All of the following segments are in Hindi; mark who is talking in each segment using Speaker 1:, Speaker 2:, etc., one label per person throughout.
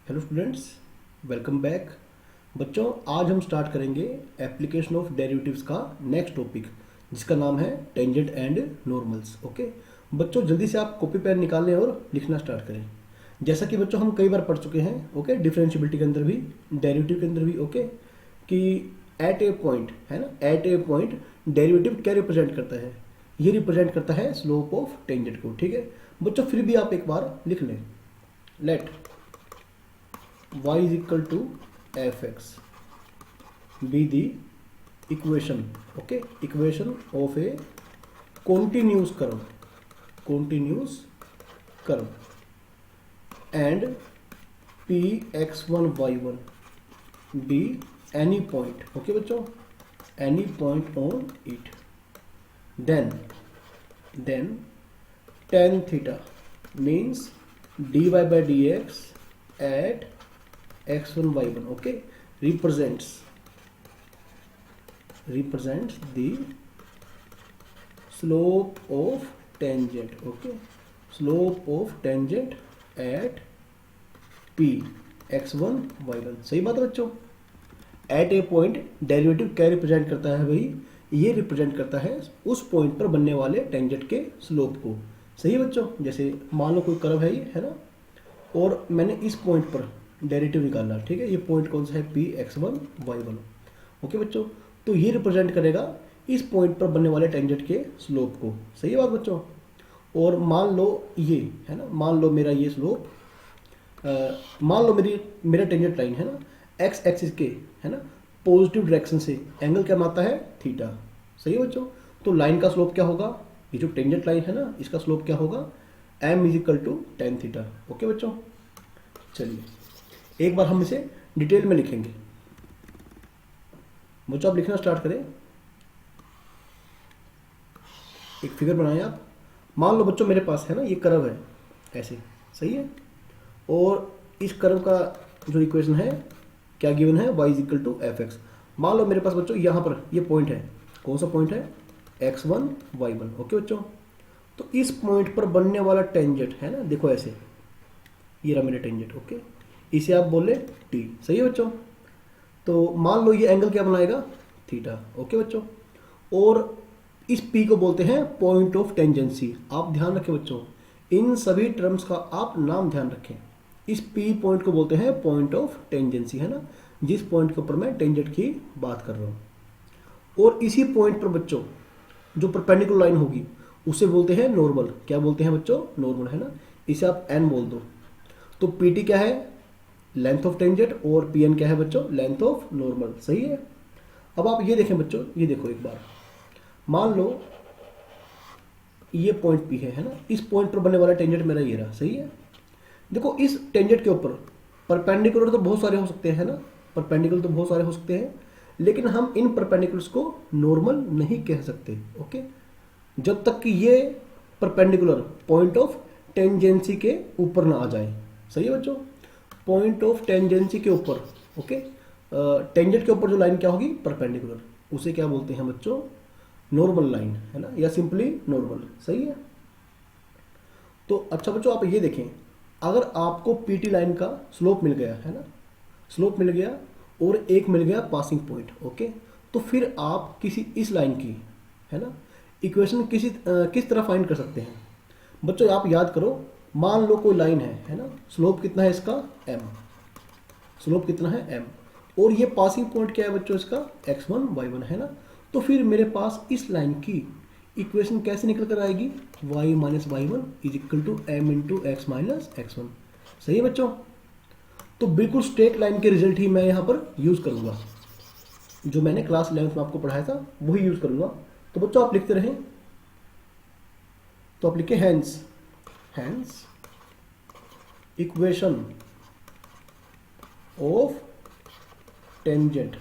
Speaker 1: Hello students, welcome back. बच्चों, आज हम स्टार्ट करेंगे एप्लीकेशन ऑफ डेरिवेटिव्स का नेक्स्ट टॉपिक, जिसका नाम है टेंजेंट एंड नॉर्मल्स। ओके बच्चों, जल्दी से आप कॉपी पेन निकालें और लिखना स्टार्ट करें। जैसा कि बच्चों हम कई बार पढ़ चुके हैं, ओके, डिफरेंशियबिलिटी के अंदर भी, डेरिवेटिव के अंदर भी, ओके, कि एट ए पॉइंट है ना, एट ए पॉइंट डेरिवेटिव क्या रिप्रेजेंट करता है? ये रिप्रेजेंट करता है स्लोप ऑफ टेंजेंट को। ठीक है बच्चों, फिर भी आप एक बार लिख लें। Let y is equal to fx be the equation, okay, equation of a continuous curve and px1 y1 be any point, okay बच्चों, any point on it, then tan theta means dy by dx at x1 y1, okay, represents the slope of tangent, okay, slope of tangent at p x1 y1। सही बात है बच्चों। एट ए पॉइंट डेरिवेटिव क्या रिप्रेजेंट करता है भाई? ये रिप्रेजेंट करता है उस पॉइंट पर बनने वाले टेंजेंट के स्लोप को। सही है बच्चों। जैसे मान लो कोई कर्व है ये, है ना, और मैंने इस पॉइंट पर डेरिवेटिव निकालना, ठीक है। ये पॉइंट कौन सा है? पी x1 y1, ओके बच्चों। तो ये रिप्रेजेंट करेगा इस पॉइंट पर बनने वाले टेंजेंट के स्लोप को। सही है बात बच्चों। और मान लो ये है ना, मान लो मेरा ये स्लोप, मान लो मेरा टेंजेंट लाइन है ना, एक्स एक्सिस के, है ना, पॉजिटिव डायरेक्शन से एंगल क्या बनाता है? थीटा। सही है बच्चों। तो लाइन का स्लोप क्या होगा? ये जो टेंजेंट लाइन है ना, इसका स्लोप क्या होगा? m is equal to tan theta. Okay बच्चों, चलिए एक बार हम इसे डिटेल में लिखेंगे। बच्चों आप लिखना स्टार्ट करें। एक फिगर बनाएं आप। मान लो बच्चों मेरे पास है ना, ये कर्व है ऐसे, सही है, और इस कर्व का जो इक्वेशन है क्या गिवन है? y is equal to F X. मान लो मेरे पास बच्चों यहाँ पर ये पॉइंट है। कौन सा पॉइंट है? x1 y1, ओके बच्चों। तो इस पॉइंट पर बनने वाला टेंजेंट है ना, देखो ऐसे, ये रहा मेरा टेंजेंट, ओके, इसे आप बोले t। सही है बच्चों। तो मान लो ये एंगल क्या बनाएगा? थीटा, ओके बच्चों। और इस p को बोलते हैं पॉइंट ऑफ टेंजेंसी। आप ध्यान रखें बच्चों, इन सभी टर्म्स का आप नाम ध्यान रखें। इस p पॉइंट को बोलते हैं पॉइंट ऑफ टेंजेंसी, है ना, जिस पॉइंट के ऊपर मैं टेंजेंट की बात कर रहा हूं। और इसी पॉइंट पर बच्चों जो परपेंडिकुलर लाइन होगी उसे बोलते हैं नॉर्मल। क्या बोलते हैं बच्चों? नॉर्मल, है ना। इसे आप n बोल दो। तो pt क्या है? लेंथ ऑफ टेंजेंट, और pn क्या है बच्चों? Length of normal. सही है। अब आप ये देखें बच्चों, ये देखो एक बार, मान लो ये पॉइंट p है ना, इस पॉइंट पर बनने वाला टेंजेंट मेरा ये रहा। सही है। देखो इस टेंजेंट के ऊपर परपेंडिकुलर तो बहुत सारे हो सकते हैं ना, परपेंडिकुलर तो बहुत सारे हो सकते हैं, लेकिन हम इन परपेंडिकुलर्स को नॉर्मल नहीं कह सकते, ओके, जब तक कि ये परपेंडिकुलर पॉइंट ऑफ टेंजेंसी के ऊपर ना आ जाए। सही है बच्चों। पॉइंट ऑफ टेंजेंसी के ऊपर, ओके, टेंजेंट के ऊपर जो लाइन क्या होगी? परपेंडिकुलर, उसे क्या बोलते हैं बच्चों? नॉर्मल लाइन, है ना, या सिंपली नॉर्मल। सही है। तो अच्छा बच्चों आप ये देखें, अगर आपको पीटी लाइन का स्लोप मिल गया, है ना, स्लोप मिल गया और एक मिल गया पासिंग पॉइंट, ओके, तो फिर आप किसी इस लाइन की, है ना, इक्वेशन किस तरह फाइंड कर सकते हैं? बच्चों आप याद करो, मान लो कोई लाइन है ना, स्लोप कितना है इसका? m, स्लोप कितना है? m, और ये पासिंग पॉइंट क्या है बच्चों? इसका x1 y1, है ना। तो फिर मेरे पास इस लाइन की इक्वेशन कैसे निकल कर आएगी? y minus y1 is equal to m into X minus x1। सही है बच्चों। तो बिल्कुल स्ट्रेट लाइन के रिजल्ट ही मैं यहाँ पर यूज करूंगा, जो मैंने क्लास 11 में आपको पढ़ाया था वही यूज करूंगा। तो बच्चों आप लिखते रहें। तो आप लिखे hence equation of tangent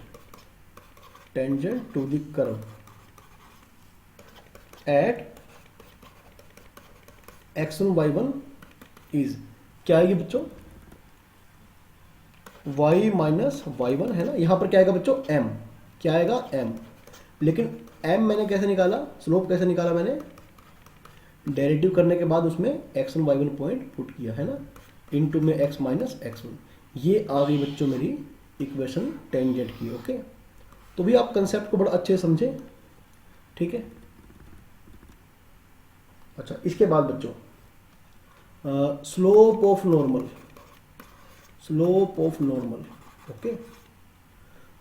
Speaker 1: to the curve at x1 y1 is, क्या है ये बच्चों? y माइनस y1, है ना। यहां पर क्या आएगा बच्चों? m, क्या आएगा? m। लेकिन m मैंने कैसे निकाला? स्लोप कैसे निकाला मैंने? डेरिवेटिव करने के बाद उसमें x1 y1 पॉइंट पुट किया, है ना, इनटू में x माइनस x1। ये आ गई बच्चों मेरी इक्वेशन टेंजेंट की। ओके, तो भी आप कंसेप्ट को बड़ा अच्छे से समझें, ठीक है। अच्छा, इसके बाद बच्चों slope of normal, slope of normal. Okay,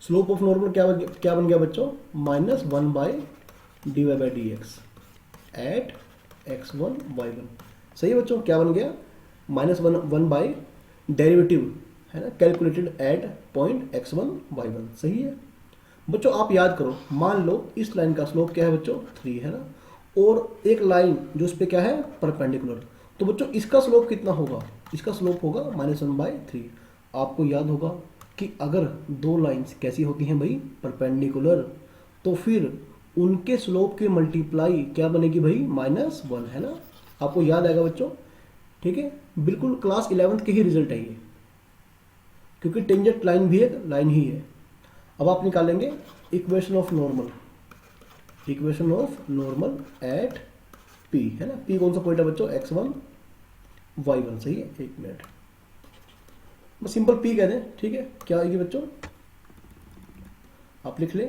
Speaker 1: slope of normal क्या बन गया बच्चों, -1/dy/dx एट x1 y1। सही है बच्चों, क्या बन गया, -1 बाई डेरिवेटिव है ना, calculated at point x1 y1। सही है बच्चों, आप याद करो, मान लो इस लाइन का स्लोप क्या है बच्चों, 3 है ना, और एक लाइन जो उस पर क्या है, परपेंडिकुलर। तो बच्चों इसका स्लोप कितना होगा, इसका स्लोप होगा -1/3। आपको याद होगा कि अगर दो लाइंस कैसी होती हैं भाई, परपेंडिकुलर, तो फिर उनके स्लोप की मल्टीप्लाई क्या बनेगी भाई, -1 है ना। आपको याद आएगा बच्चों, ठीक है, बिल्कुल क्लास 11th के ही रिजल्ट है ये, क्योंकि टेंजेंट लाइन भी एक लाइन ही है। अब आप निकालेंगे equation of normal, equation of normal at P है ना। P कौन सा पॉइंट है बच्चों, x1 y1। सही है, एक मिनट, बस सिंपल P कह दें, ठीक है। क्या आएगी बच्चों, आप लिख ले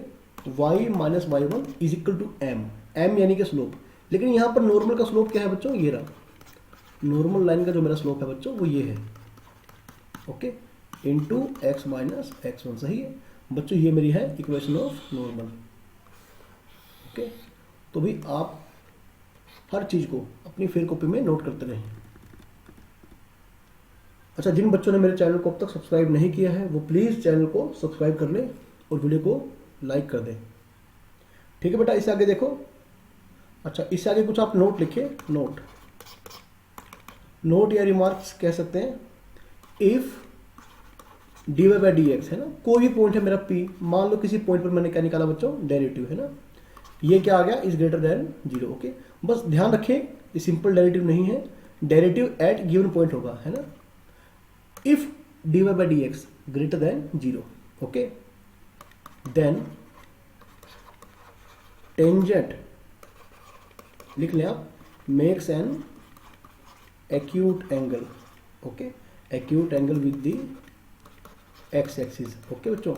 Speaker 1: y - y1 is equal to m, m यानी कि स्लोप। लेकिन यहाँ पर नॉर्मल का स्लोप क्या है बच्चों, ये रहा, नॉर्मल लाइन का जो मेरा स्लोप है बच्चों वो ये है। Okay, into x - x1। सही है बच्चों, ये मेरी है इक्वेशन ऑफ नॉर्मल। ओके, तो भी आप हर चीज को अपनी फेयर कॉपी में नोट करते रहें। अच्छा, जिन बच्चों ने मेरे चैनल को अब तक सब्सक्राइब नहीं किया है वो प्लीज चैनल को सब्सक्राइब कर लें और वीडियो को लाइक कर दें, ठीक है बेटा। इससे आगे देखो, अच्छा इससे आगे कुछ आप नोट लिखिए, नोट या रिमार्क्स कह सकते हैं। इफ dy/dx है ना, कोई भी पॉइंट है मेरा P, मान लो किसी पॉइंट पर मैंने क्या निकाला बच्चों, डेरिवेटिव है ना, ये क्या आ गया, इज ग्रेटर देन 0। ओके, बस ध्यान रखें ये सिंपल डेरिवेटिव नहीं है, डेरिवेटिव एट गिवन पॉइंट होगा है ना। If dy/dx greater than 0, okay, then tangent लिख लें आप, makes an acute angle. Okay, acute angle with the x axis. Okay बच्चों,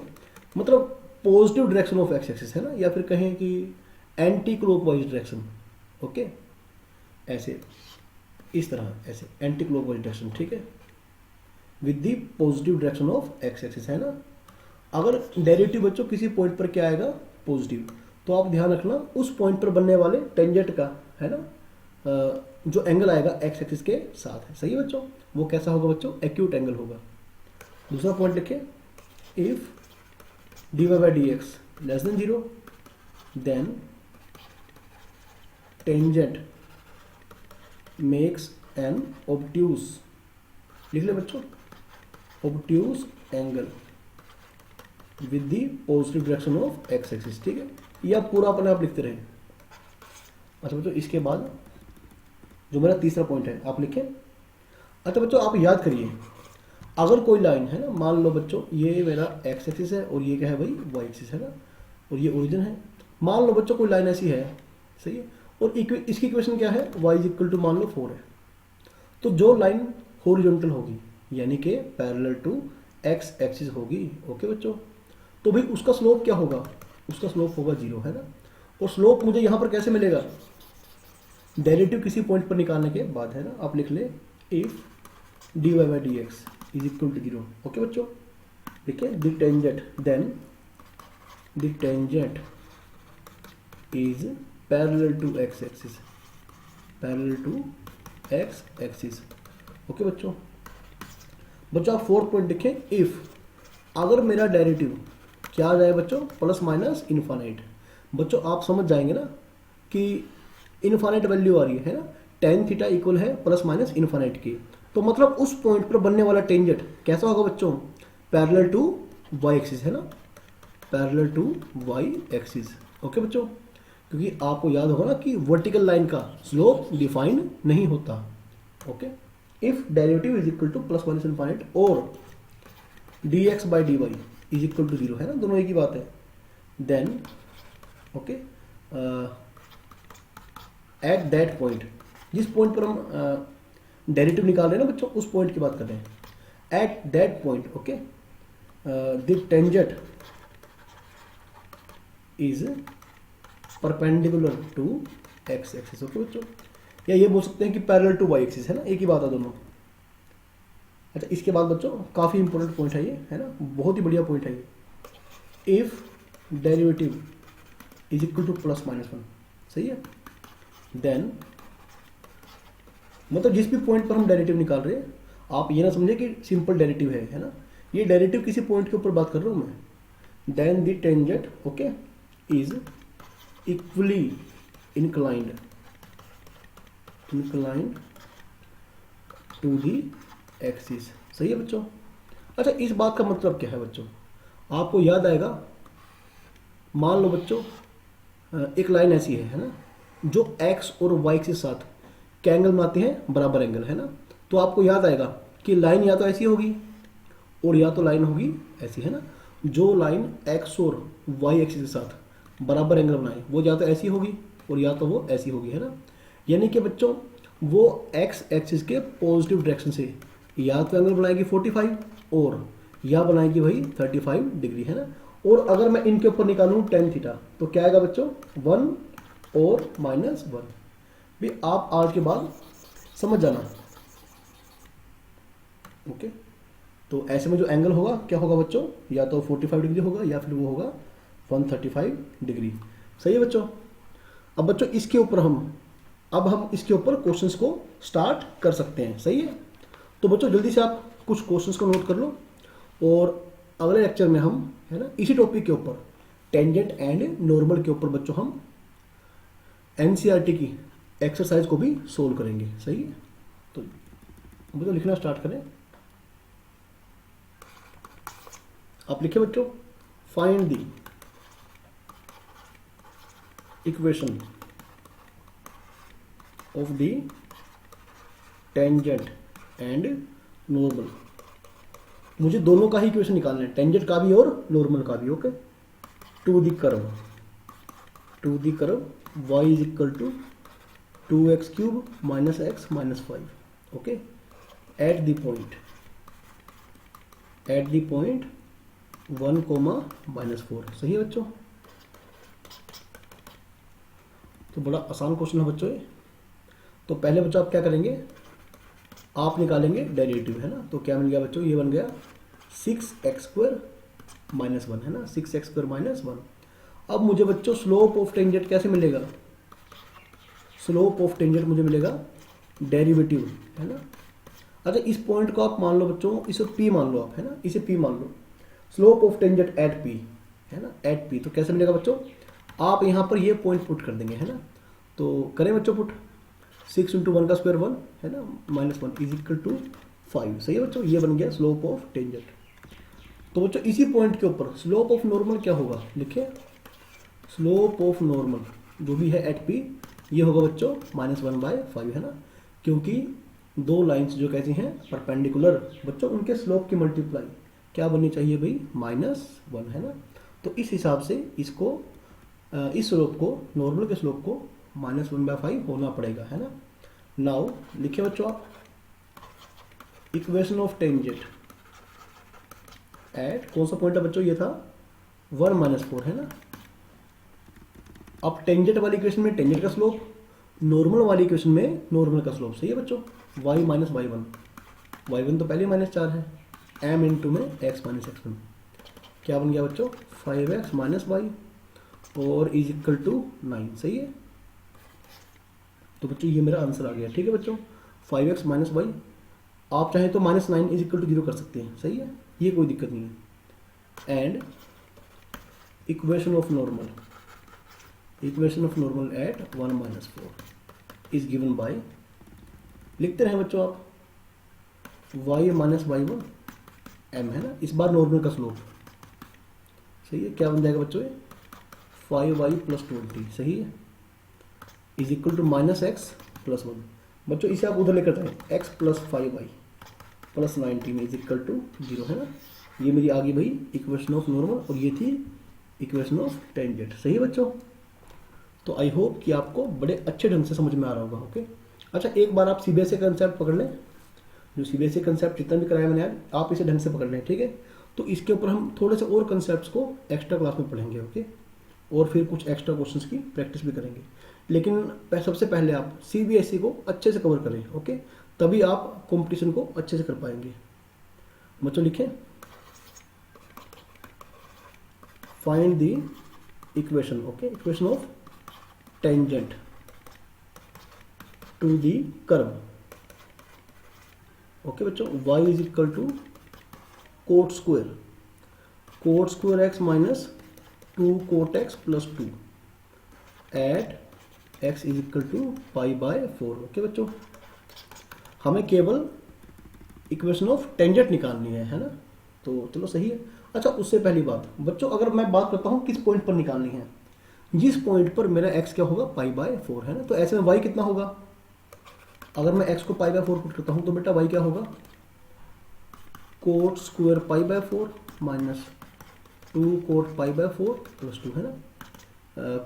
Speaker 1: मतलब positive direction of x axis है ना, या फिर कहें कि एंटी क्लॉकवाइज डायरेक्शन। ओके, ऐसे इस तरह, ऐसे एंटी क्लॉकवाइज डायरेक्शन, ठीक है, with the positive direction of x axis है ना। अगर डेरिवेटिव बच्चों किसी पॉइंट पर क्या आएगा, पॉजिटिव, तो आप ध्यान रखना उस पॉइंट पर बनने वाले टेंजेंट का है ना, जो एंगल आएगा एक्स एक्सिस के साथ है। सही है बच्चों, वो कैसा होगा बच्चों, एक्यूट एंगल होगा। दूसरा पॉइंट लिखे, if dy/dx less than 0, then tangent makes an obtuse, लिख ले बच्चों, obtuse angle with the positive direction of x axis. ठीक है, ये आप पूरा अपने आप लिखते रहे। अच्छा बच्चों, इसके बाद जो मेरा तीसरा पॉइंट है आप लिखें। अच्छा बच्चों, आप याद करिए, अगर कोई लाइन है ना, मान लो बच्चों ये मेरा एक्स एक्सिस है और ये क्या है भाई, वाई एक्सिस है ना, और ये ओरिजिन है। मान लो बच्चों कोई लाइन ऐसी है, सही है, और इसकी इक्वेशन क्या है, y इज इक्वल टू मान लो 4 है। तो जो लाइन हॉरिजॉन्टल होगी यानी कि पैरेलल टू एक्स एक्सिस होगी, ओके बच्चों, तो भाई उसका स्लोप क्या होगा, उसका स्लोप होगा 0 है ना। और स्लोप मुझे यहाँ पर कैसे मिलेगा, डेरिवेटिव किसी पॉइंट पर निकालने के बाद है ना। आप लिख ले, if dy/dx is equal to 0। Okay बच्चों, ठीक है, the tangent, then the tangent is parallel to x axis, parallel to x axis. Okay बच्चों, आप फोर्थ पॉइंट देखें, इफ अगर मेरा डेरिवेटिव क्या आ जाए बच्चों, प्लस माइनस इन्फानाइट। बच्चों आप समझ जाएंगे ना कि इन्फानाइट वैल्यू आ रही है ना, tan थीटा इक्वल है प्लस माइनस इन्फानाइट की, तो मतलब उस पॉइंट पर बनने वाला टेंजेंट कैसा होगा बच्चों, पैरेलल टू वाई एक्सिस है ना, parallel to y axis. Okay बच्चों, क्योंकि आपको याद होगा ना कि वर्टिकल लाइन का स्लोप डिफाइन नहीं होता। Okay, if derivative is equal to plus minus infinite और dx/dy इज इक्वल टू 0 है ना, दोनों एक ही बात है। Then okay, at that point, जिस पॉइंट पर हम डेरिवेटिव निकाल रहे हैं ना बच्चों, उस पॉइंट की बात कर रहे हैं। At that point, okay, the tangent is perpendicular to x axis, okay बच्चों। या ये बोल सकते हैं कि पैरेलल टू वाई एक्सिस, है ना, एक ही बात है दोनों। अच्छा, इसके बाद बच्चों काफ़ी इंपॉर्टेंट पॉइंट है ये, है ना, बहुत ही बढ़िया पॉइंट है ये। If derivative is equal to plus minus one, सही है, देन मतलब जिस भी पॉइंट पर हम डेरिवेटिव निकाल रहे हैं, आप ये ना समझे कि सिंपल डेरिवेटिव है ना, ये डेरिवेटिव किसी पॉइंट के ऊपर बात कर रहा हूँ मैं। Then the tangent, okay, is equally inclined to the axis, सही है बच्चों। अच्छा, इस बात का मतलब क्या है बच्चों, आपको याद आएगा, मान लो बच्चों एक लाइन ऐसी है ना, जो एक्स और वाई के साथ क्या एंगल बनाते हैं, बराबर एंगल, है ना। तो आपको याद आएगा कि लाइन या तो ऐसी होगी और या तो लाइन होगी ऐसी, है ना। जो लाइन एक्स और वाई एक्सिस के साथ बराबर एंगल बनाए वो या तो ऐसी होगी और या तो वो ऐसी होगी, है ना। यानी कि बच्चों वो एक्स एक्सिस के पॉजिटिव डायरेक्शन से या तो एंगल बनाएगी 45 और या बनाएगी वही 35 डिग्री, है ना। और अगर मैं इनके ऊपर निकालूं टेन थीटा तो क्या आएगा बच्चों, 1 और -1 भी। आप आज के बाद समझ जाना, ओके। तो ऐसे में जो एंगल होगा क्या होगा बच्चों, या तो 45 डिग्री होगा या फिर वो होगा 135 डिग्री, सही है बच्चों। अब बच्चों इसके ऊपर हम इसके ऊपर क्वेश्चंस को स्टार्ट कर सकते हैं, सही है। तो बच्चों जल्दी से आप कुछ क्वेश्चंस को नोट कर लो, और अगले लेक्चर में हम, है ना, इसी टॉपिक के ऊपर टेंजेंट एंड नॉर्मल के ऊपर बच्चों हम एनसीईआरटी की एक्सरसाइज को भी सोल्व करेंगे, सही है। तो बच्चों लिखना स्टार्ट करें। आप लिखे बच्चों, find the equation of the tangent and normal. मुझे दोनों का ही इक्वेशन निकालना है, टेंजेंट का भी और नॉर्मल का भी, okay. To the curve y is equal to 2x³ -x -5, okay, at the point 1, -4, सही है बच्चों। तो बड़ा आसान क्वेश्चन है बच्चों ये। तो पहले बच्चों आप क्या करेंगे, आप निकालेंगे डेरिवेटिव, है ना। तो क्या बन गया बच्चों, ये बन गया 6x² -1, है ना, 6x² -1। अब मुझे बच्चों स्लोप ऑफ टेंजेंट कैसे मिलेगा, स्लोप ऑफ टेंजेंट मुझे मिलेगा डेरिवेटिव, है ना। अच्छा, इस पॉइंट को आप मान लो बच्चों, इसे P मान लो आप, है ना, इसे P मान लो। Slope of tangent at P, है ना, एट P। तो कैसे मिलेगा बच्चों, आप यहाँ पर ये पॉइंट पुट कर देंगे, है ना। तो करें बच्चों पुट, 6 × 1 का स्क्वायर 1, है ना, -1 इज इक्वल टू 5, सही है बच्चों। ये बन गया स्लोप ऑफ टेंजेंट। तो बच्चों इसी पॉइंट के ऊपर स्लोप ऑफ नॉर्मल क्या होगा, लिखिए, स्लोप ऑफ नॉर्मल जो भी है एट P, ये होगा बच्चों -1/5, है ना, क्योंकि दो लाइंस जो कैसी हैं परपेंडिकुलर बच्चों, उनके स्लोप की मल्टीप्लाई क्या बननी चाहिए भाई, -1, है ना। तो इस हिसाब से इसको इस स्लोप को, नॉर्मल के स्लोप को -1/5 होना पड़ेगा, है ना। नाउ लिखिए बच्चों आप, इक्वेशन ऑफ टेंजेंट एट, कौन सा पॉइंट है बच्चों, ये था 1 -4, है ना। अब टेंजेंट वाली इक्वेशन में टेंजेंट का स्लोप, नॉर्मल वाली इक्वेशन में नॉर्मल का स्लोप, सही है बच्चों। y - y1 तो पहले -4 है, m × में x - x1, क्या बन गया बच्चों, 5x - y और इज इक्वल टू 9, सही है। तो बच्चों ये मेरा आंसर आ गया, ठीक है बच्चों, 5x - y। आप चाहें तो -9 इज इक्वल टू 0 कर सकते हैं, सही है, ये कोई दिक्कत नहीं है। And equation of normal at 1 - 4 is given by, लिखते रहे बच्चों आप, y - y1 m, है ना, इस बार नॉर्मल का स्लोप, सही है, क्या बन जाएगा बच्चों, 5y + 20, सही है, इज इक्वल टू -x + 1। बच्चों इसे आप उधर लेकर जाएं, x + 5y + 19 is equal to 0, है ना। ये मेरी आ गई भाई इक्वेशन ऑफ नॉर्मल, और ये थी इक्वेशन ऑफ टेंजेंट, सही है बच्चों। तो आई होप कि आपको बड़े अच्छे ढंग से समझ में आ रहा होगा, ओके। अच्छा, एक बार आप सीबीएसई का कंसेप्ट पकड़ लें, जो सीबीएसई कंसेप्ट जितना भी कराया मैंने आज, आप इसे ढंग से पकड़ लें, ठीक है। तो इसके ऊपर हम थोड़े से और कंसेप्ट्स को एक्स्ट्रा क्लास में पढ़ेंगे, ओके। और फिर कुछ एक्स्ट्रा क्वेश्चंस की प्रैक्टिस भी करेंगे। लेकिन सबसे पहले आप सीबीएसई को अच्छे से कवर करें, ओके, तभी आप कंपटीशन को अच्छे से कर पाएंगे। बच्चों लिखें, find the equation, okay, equation of tangent to the curve, okay बच्चों। y is equal to cot square x minus 2 cot x plus 2 at x is equal to pi by 4, okay बच्चों। हमें केवल इक्वेशन ऑफ टेंजेंट निकालनी है ना, तो चलो सही है। अच्छा, उससे पहली बात बच्चों, अगर मैं बात करता हूँ किस पॉइंट पर निकालनी है, जिस पॉइंट पर मेरा x क्या होगा, पाई बाय 4 है ना, तो ऐसे में y कितना होगा। अगर मैं x को पाई बाय 4 पुट करता हूँ तो बेटा y क्या होगा, coat square pi by 4 minus 2 coat pi by 4 plus 2 है ना,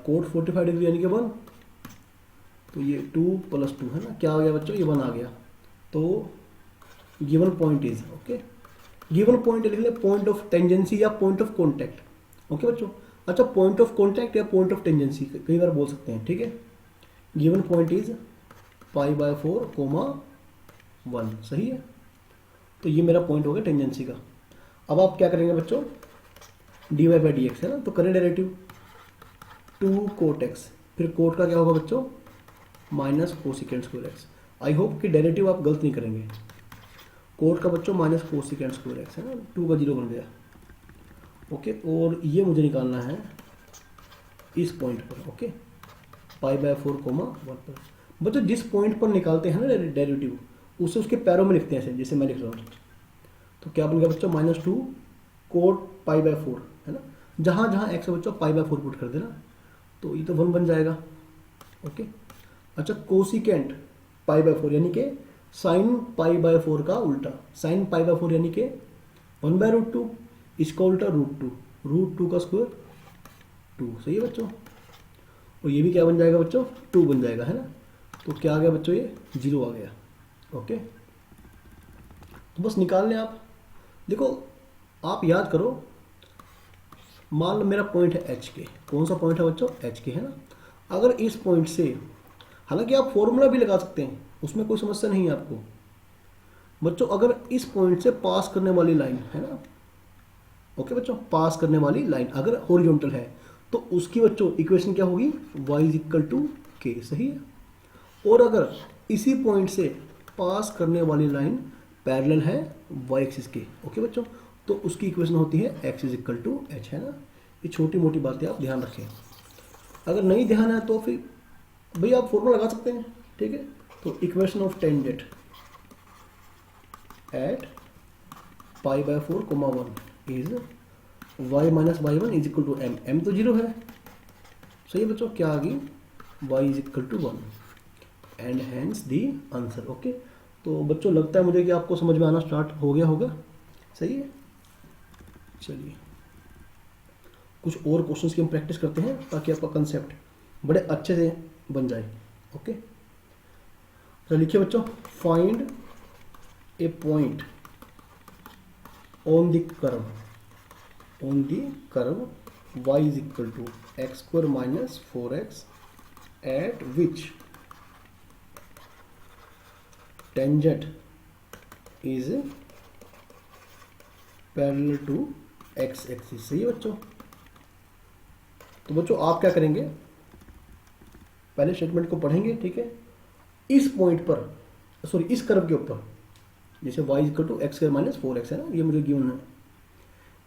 Speaker 1: कोट 45 डिग्री यानी कि 1, तो ये 2 प्लस 2 है ना, क्या आ गया बच्चों, ये 1 आ गया। तो given point is, okay, given point लिख ले पॉइंट ऑफ टेंजेंसी या पॉइंट ऑफ कॉन्टैक्ट, ओके बच्चों। अच्छा, पॉइंट ऑफ कॉन्टैक्ट या पॉइंट ऑफ टेंजेंसी कई बार बोल सकते हैं, ठीक है। Given point is pi by 4 comma 1, सही है। तो ये मेरा पॉइंट हो गया टेंजेंसी का। अब आप क्या करेंगे बच्चों, dy बाई डी एक्स है ना, तो करें डेरिवेटिव 2 कोट एक्स, फिर कोट का क्या होगा बच्चों, minus cosecant square x. I hope कि डेरिवेटिव आप गलत नहीं करेंगे। कोट का बच्चों माइनस कोसिकेंट स्क्वायर एक्स है ना, 2 का 0 बन गया, ओके। और ये मुझे निकालना है इस पॉइंट पर, ओके, पाई बाय 4 कोमा 1 पर। बच्चों जिस पॉइंट पर निकालते हैं ना डेरिवेटिव, उसे उसके पैरों में लिखते हैं, जैसे मैं लिख रहा हूँ। तो क्या बन गया बच्चों, -2 कोट पाई बाय 4 है ना, जहाँ जहाँ एक्स है बच्चों पाई बाय 4 पुट कर देना, तो ये तो 1 बन जाएगा, ओके। अच्छा, कोसिकेंट पाई बाय 4 यानी कि साइन पाई बाय 4 का उल्टा, साइन पाई बाय 4 यानी कि 1/√2, इसका उल्टा √2 का स्क्वायर 2, सही है बच्चों। और ये भी क्या बन जाएगा बच्चों, 2 बन जाएगा है ना, तो क्या आ गया बच्चों, ये 0 आ गया, ओके। तो बस निकाल लें आप। देखो आप याद करो, मान लो मेरा पॉइंट है एच के, कौन सा पॉइंट है बच्चों, एच के है ना। अगर इस पॉइंट से, हालांकि आप फॉर्मूला भी लगा सकते हैं, उसमें कोई समस्या नहीं है आपको बच्चों। अगर इस पॉइंट से पास करने वाली लाइन है ना, ओके बच्चों, पास करने वाली लाइन अगर हॉरिजॉन्टल है तो उसकी बच्चों इक्वेशन क्या होगी, y इज इक्वल टू के, सही है। और अगर इसी पॉइंट से पास करने वाली लाइन पैरेलल है y एक्सिस के, ओके बच्चों, तो उसकी इक्वेशन होती है x is equal to h, है ना। ये छोटी मोटी बातें आप ध्यान रखें। अगर नहीं ध्यान है तो फिर भैया आप फॉर्मूला लगा सकते हैं, ठीक है। तो equation of tangent at pi by 4 comma 1 is y minus y1 is equal to m, m तो 0 है, सही है बच्चों। क्या आ गई, y is equal to 1 and hence the answer, okay. तो बच्चों लगता है मुझे कि आपको समझ में आना स्टार्ट हो गया होगा, सही है। चलिए कुछ और क्वेश्चंस की हम प्रैक्टिस करते हैं ताकि आपका कंसेप्ट बड़े अच्छे से बन जाए, ओके। तो लिखिए बच्चों, find A point on the curve y is equal to x square minus 4x at which tangent is parallel to x axis, सही है बच्चों। तो बच्चों आप क्या करेंगे, पहले स्टेटमेंट को पढ़ेंगे, ठीक है। इस पॉइंट पर, सॉरी इस कर्व के ऊपर, जैसे y is equal to x square minus 4x है ना, ये मुझे गिवन है।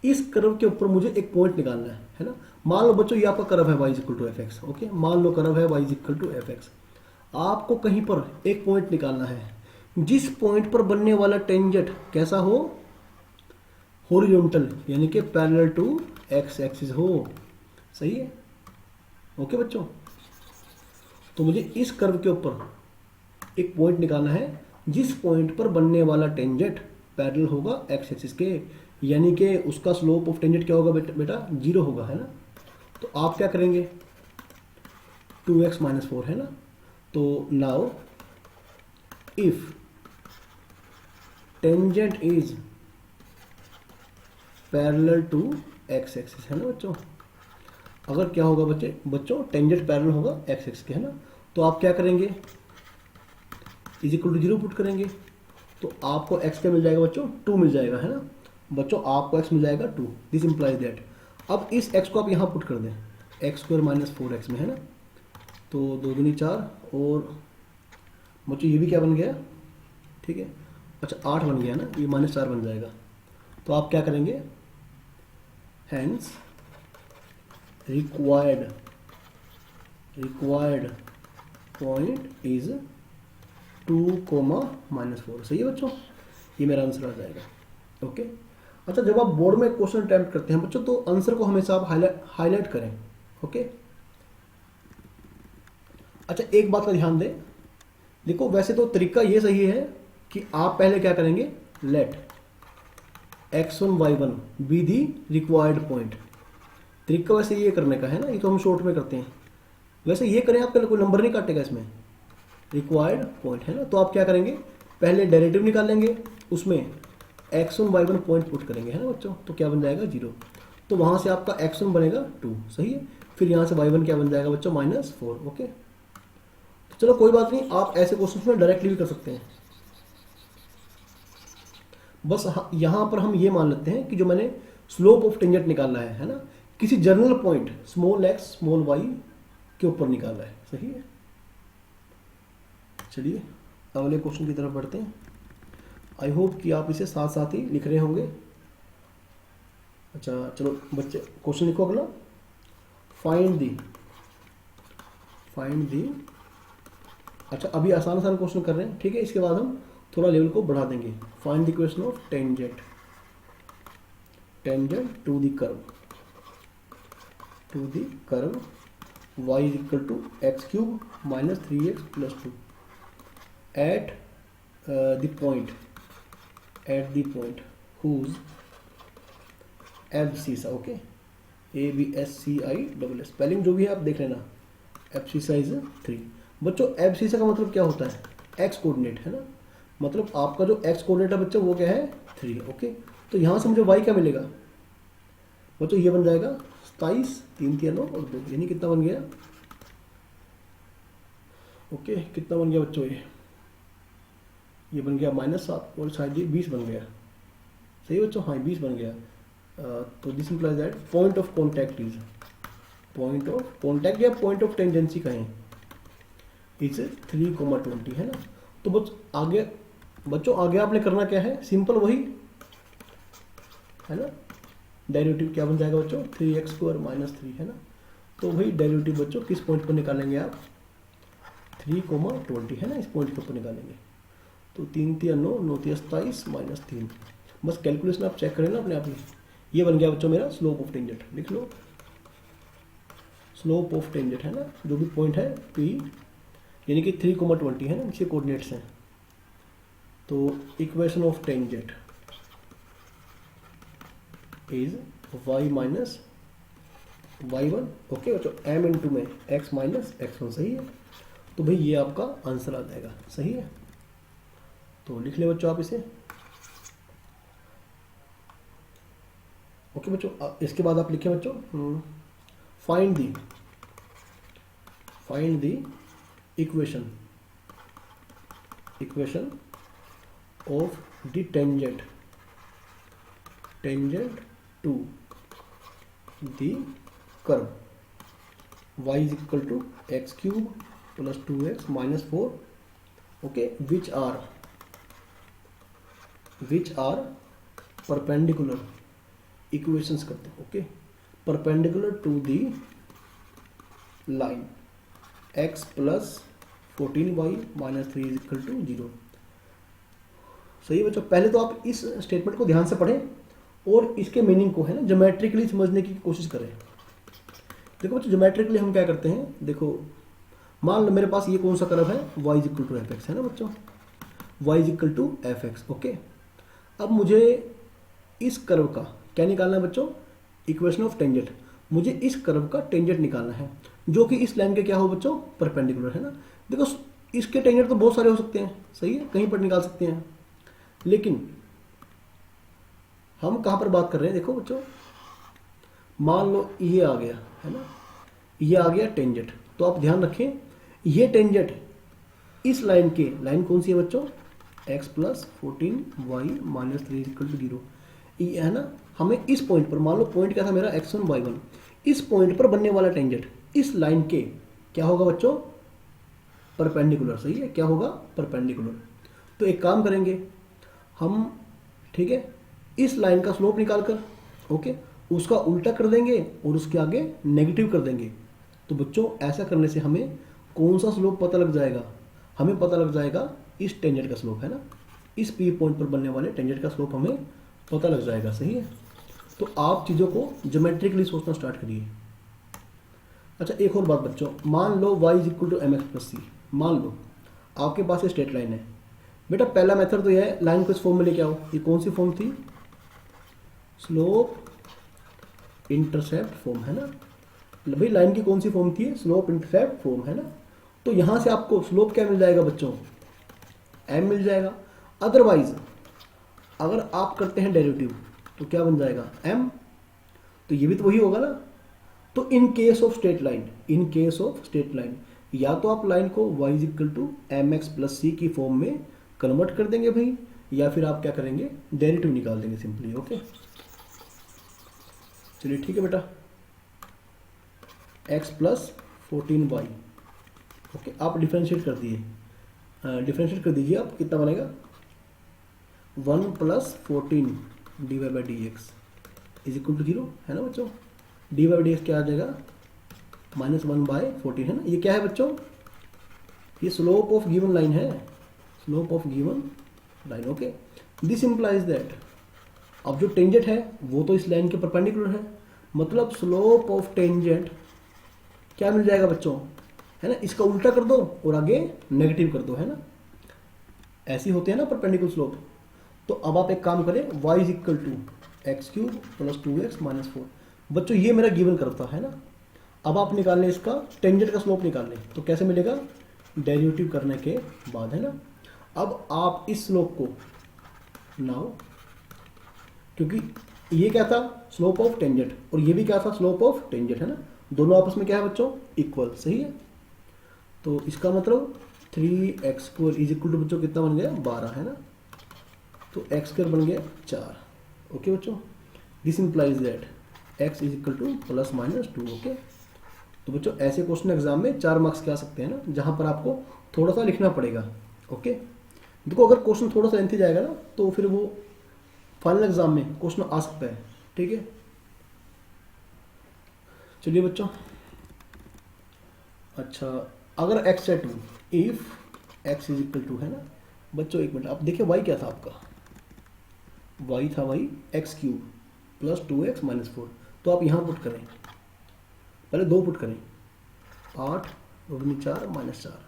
Speaker 1: इस कर्व के ऊपर मुझे एक पॉइंट निकालना है ना। मान लो बच्चों ये आपका कर्व है y is equal to F x, okay. मान लो कर्व है y is equal to F x. आपको कहीं पर एक पॉइंट निकालना है जिस पॉइंट पर बनने वाला टेंजेंट कैसा हो, हॉरिजॉन्टल यानी कि पैरेलल टू एक्स एक्सिस हो, सही है, ओके बच्चों। तो मुझे इस कर्व के ऊपर एक पॉइंट निकालना है जिस पॉइंट पर बनने वाला टेंजेंट पैरेलल होगा एक्स एक्सिस के, यानी कि उसका स्लोप ऑफ टेंजेंट क्या होगा बेटा 0 होगा, है ना। तो आप क्या करेंगे, 2x माइनस 4 है ना। तो now if tangent is parallel to x axis, है ना बच्चों। अगर क्या होगा बच्चों टेंजेंट पैरेलल होगा एक्स एक्सिस के, है ना, तो आप क्या करेंगे, इज इक्वल टू 0 पुट करेंगे, तो आपको x क्या मिल जाएगा बच्चों, 2 मिल जाएगा, है ना बच्चों, आपको x मिल जाएगा 2। दिस इंप्लाइज दैट, अब इस x को आप यहाँ पुट कर दें, x² माइनस 4x में, है ना, तो 2 दूनी 4, और बच्चों ये भी क्या बन गया, ठीक है, अच्छा 8 बन गया ना, ये -4 बन जाएगा। तो आप क्या करेंगे, हैंस रिक्वायर्ड पॉइंट इज 2, -4, सही है बच्चों, ये मेरा आंसर आ जाएगा। ओके, अच्छा जब आप बोर्ड में क्वेश्चन अटेम्प्ट करते हैं बच्चों, तो आंसर को हमेशा आप हाईलाइट करें। ओके, अच्छा एक बात का ध्यान दें, देखो वैसे तो तरीका ये सही है कि आप पहले क्या करेंगे, let x1 y1 be the required point, तरीका वैसे ये करने का है ना, ये तो हम शॉर्ट में करते हैं, वैसे ये करें आप, कोई नंबर नहीं काटेगा इसमें, रिक्वायर्ड पॉइंट, है ना, तो आप क्या करेंगे, पहले डेरिवेटिव निकाल लेंगे, उसमें x1 y1 पॉइंट पुट करेंगे, है ना बच्चों, तो क्या बन जाएगा 0, तो वहां से आपका x1 बनेगा 2, सही है, फिर यहाँ से y1 क्या बन जाएगा बच्चों, -4। ओके, तो चलो कोई बात नहीं, आप ऐसे क्वेश्चन में डायरेक्टली भी कर सकते हैं, बस यहाँ पर हम ये मान लेते हैं कि जो मैंने स्लोप ऑफ टेंजेंट निकाला है ना, किसी general point small x small y के ऊपर निकाला है, सही है। चलिए अगले क्वेश्चन की तरफ बढ़ते हैं। आई होप कि आप इसे साथ साथ ही लिख रहे होंगे। अच्छा चलो बच्चे क्वेश्चन लिखो अगला, फाइंड दी, अच्छा अभी आसान क्वेश्चन कर रहे हैं, ठीक है, इसके बाद हम थोड़ा लेवल को बढ़ा देंगे। Find the equation of tangent to the curve y is equal to x³ minus 3x plus 2 at the point whose abscissa, okay, ABSCISS, spelling जो भी है आप देख लेना, एब्सिसा इज 3। बच्चों एब्सिसा का मतलब क्या होता है, x कोऑर्डिनेट, है ना, मतलब आपका जो x कोऑर्डिनेट है बच्चों वो क्या है 3। ओके, तो यहाँ से मुझे y क्या मिलेगा बच्चों, ये बन जाएगा 27, 3 3 9 और 2, यानी कितना बन गया, ओके कितना बन गया बच्चों, ये बन गया -7 और शायद ये 20 बन गया, सही बच्चों, हाँ 20 बन गया। तो this implies that point of contact या पॉइंट ऑफ टेंजेंसी कहें इज 3,20, है ना। तो बच्चों आगे आपने करना क्या है, सिंपल वही है ना, डेरिवेटिव क्या बन जाएगा बच्चों, 3x² -3, है ना, तो वही डेरिवेटिव बच्चों किस पॉइंट पर निकालेंगे आप, 3,20, है ना, इस पॉइंट के ऊपर निकालेंगे। तो 3 3 9 9 27 -3, बस कैलकुलेशन आप चेक करें ना अपने आप ही, ये बन गया बच्चों मेरा स्लोप ऑफ टेंजेंट, लिख लो स्लोप ऑफ टेंजेंट, है ना, जो भी पॉइंट है P यानी कि 3,20, है ना, नीचे कोऑर्डिनेट्स हैं। तो equation of tangent is y minus y1, okay बच्चों, m इंटू में x माइनस x1, सही है, तो भाई ये आपका आंसर आ जाएगा, सही है। तो लिख ले बच्चों आप इसे, ओके बच्चों, इसके बाद आप लिखें बच्चों, find the equation of the tangent to the curve y is equal to x³ plus 2x minus 4, okay, which are perpendicular equations करते हैं, okay, perpendicular to the line x plus 14y minus 3 is equal to 0। सही बच्चों, पहले तो आप इस स्टेटमेंट को ध्यान से पढ़ें और इसके मीनिंग को, है ना, ज्योमेट्रिकली समझने की कोशिश करें। देखो बच्चों ज्योमेट्रिकली हम क्या करते हैं, देखो मान लो मेरे पास ये कौन सा कर्व है, y is equal to fx, है ना बच्चों, y is equal to fx, okay. अब मुझे इस कर्व का क्या निकालना है बच्चों, इक्वेशन ऑफ टेंजेंट, मुझे इस कर्व का टेंजेंट निकालना है जो कि इस लाइन के क्या हो बच्चों, परपेंडिकुलर, है ना। देखो इसके टेंजेंट तो बहुत सारे हो सकते हैं, सही है, कहीं पर निकाल सकते हैं, लेकिन हम कहाँ पर बात कर रहे हैं, देखो बच्चों, मान लो ये आ गया है ना, ये आ गया टेंजेंट। तो आप ध्यान रखें, ये टेंजेंट इस लाइन के, लाइन कौन सी है बच्चों, x plus 14y minus 3 equal to 0, ये है ना। हमें इस पॉइंट पर, मान लो पॉइंट क्या था मेरा x1 y1, इस पॉइंट पर बनने वाला टेंजेंट इस लाइन के क्या होगा बच्चों, परपेंडिकुलर। सही है, क्या होगा, परपेंडिकुलर। तो एक काम करेंगे हम, ठीक है, इस लाइन का स्लोप निकालकर, ओके, उसका उल्टा कर देंगे और उसके आगे नेगेटिव कर देंगे। तो बच्चों ऐसा करने से हमें कौन सा स्लोप पता लग जाएगा, हमें पता लग जाएगा इस टेंजेंट का स्लोप, है ना, इस पी पॉइंट पर बनने वाले टेंजेंट का स्लोप हमें पता लग जाएगा। सही है, तो आप चीज़ों को ज्योमेट्रिकली सोचना स्टार्ट करिए। अच्छा एक और बात बच्चों, मान लो y is equal to M X plus C, मान लो आपके पास ये स्ट्रेट लाइन है। बेटा पहला मेथड तो यह है, लाइन को इस फॉर्म में लेके आओ। ये कौन सी फॉर्म थी, स्लोप इंटरसेप्ट फॉर्म, है ना। भाई लाइन की कौन सी फॉर्म थी, स्लोप इंटरसेप्ट फॉर्म, है ना। तो यहां से आपको स्लोप क्या मिल जाएगा बच्चों, m मिल जाएगा। अदरवाइज अगर आप करते हैं डेरिवेटिव तो क्या बन जाएगा, m, तो ये भी तो वही होगा ना। तो in case of straight line, in case of straight line, या तो आप लाइन को y is equal to M X plus C की फॉर्म में कन्वर्ट कर देंगे भाई, या फिर आप क्या करेंगे, डेरिवेटिव निकाल देंगे सिंपली। ओके चलिए ठीक है बेटा, x प्लस 14y, ओके आप डिफ्रेंशिएट कर दिए, डिफ्रेंशिएट कर दीजिए आप, कितना बनेगा, 1 प्लस 14 d y by d x is equal to 0, है ना बच्चों। D y by d x क्या आ जाएगा, -1/14, है ना। ये क्या है बच्चों, ये स्लोप ऑफ गिवन लाइन है, slope of given line. Okay, this implies that, अब जो टेंजेंट है वो तो इस लाइन के परपेंडिकुलर है, मतलब स्लोप ऑफ टेंजेंट क्या मिल जाएगा बच्चों, है ना, इसका उल्टा कर दो और आगे नेगेटिव कर दो, है ना। ऐसी होते हैं ना परपेंडिकुलर स्लोप। तो अब आप एक काम करें, y is equal to x cube plus 2x minus 4। बच्चों ये मेरा गिवन करता है ना। अब आप निकाल लें इसका टेंजेंट का स्लोप निकाल लें, तो कैसे मिलेगा, डेरिवेटिव करने के बाद, है ना। अब आप इस स्लोप को नाउ, क्योंकि ये क्या था, स्लोप ऑफ टेंजेंट, और ये भी क्या था, स्लोप ऑफ टेंजेंट, है ना। दोनों आपस में क्या है बच्चों, इक्वल। सही है, तो इसका मतलब 3x² इज इक्वल टू बच्चों कितना बन गया, 12, है ना। तो x² बन गया 4। ओके बच्चों, this implies that x is equal to plus minus 2। Okay, तो बच्चों ऐसे क्वेश्चन एग्जाम में 4 मार्क्स के आ सकते हैं ना, जहां पर आपको थोड़ा सा लिखना पड़ेगा। ओके, देखो अगर क्वेश्चन थोड़ा सा लेंथी जाएगा ना, तो फिर वो फाइनल एग्जाम में क्वेश्चन आ सकता है। ठीक है, चलिए बच्चों। अच्छा, अगर x है 2, if x is equal to, है ना बच्चों, एक मिनट, आप देखिए y क्या था आपका, y था भाई x³ प्लस 2x माइनस 4। तो आप यहाँ पुट करें, पहले 2 पुट करें, 8 दूनी 4 माइनस 4,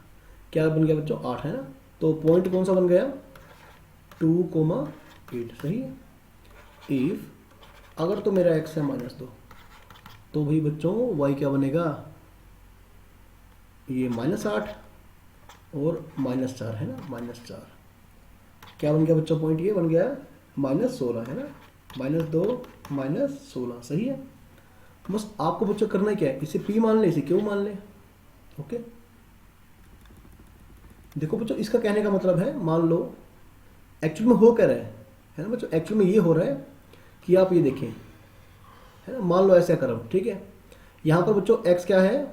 Speaker 1: क्या बन गया बच्चों, 8, है ना। तो पॉइंट कौन सा बन गया, 2,8। सही है, इफ अगर तो मेरा x है -2, तो भाई बच्चों y क्या बनेगा, ये -8 और -4, है ना, -4। क्या बन गया बच्चों, पॉइंट ये बन गया -16, है ना, -2 -16। सही है, बस आपको बच्चों करना क्या है, इसे p मान ले, इसे q मान ले। ओके, देखो बच्चों इसका कहने का मतलब है, मान लो एक्चुअल में हो क्या रहा है ना बच्चों, एक्चुअल में ये हो रहा है कि आप ये देखें, है ना, मान लो ऐसा करो। ठीक है, यहां पर बच्चों x क्या है,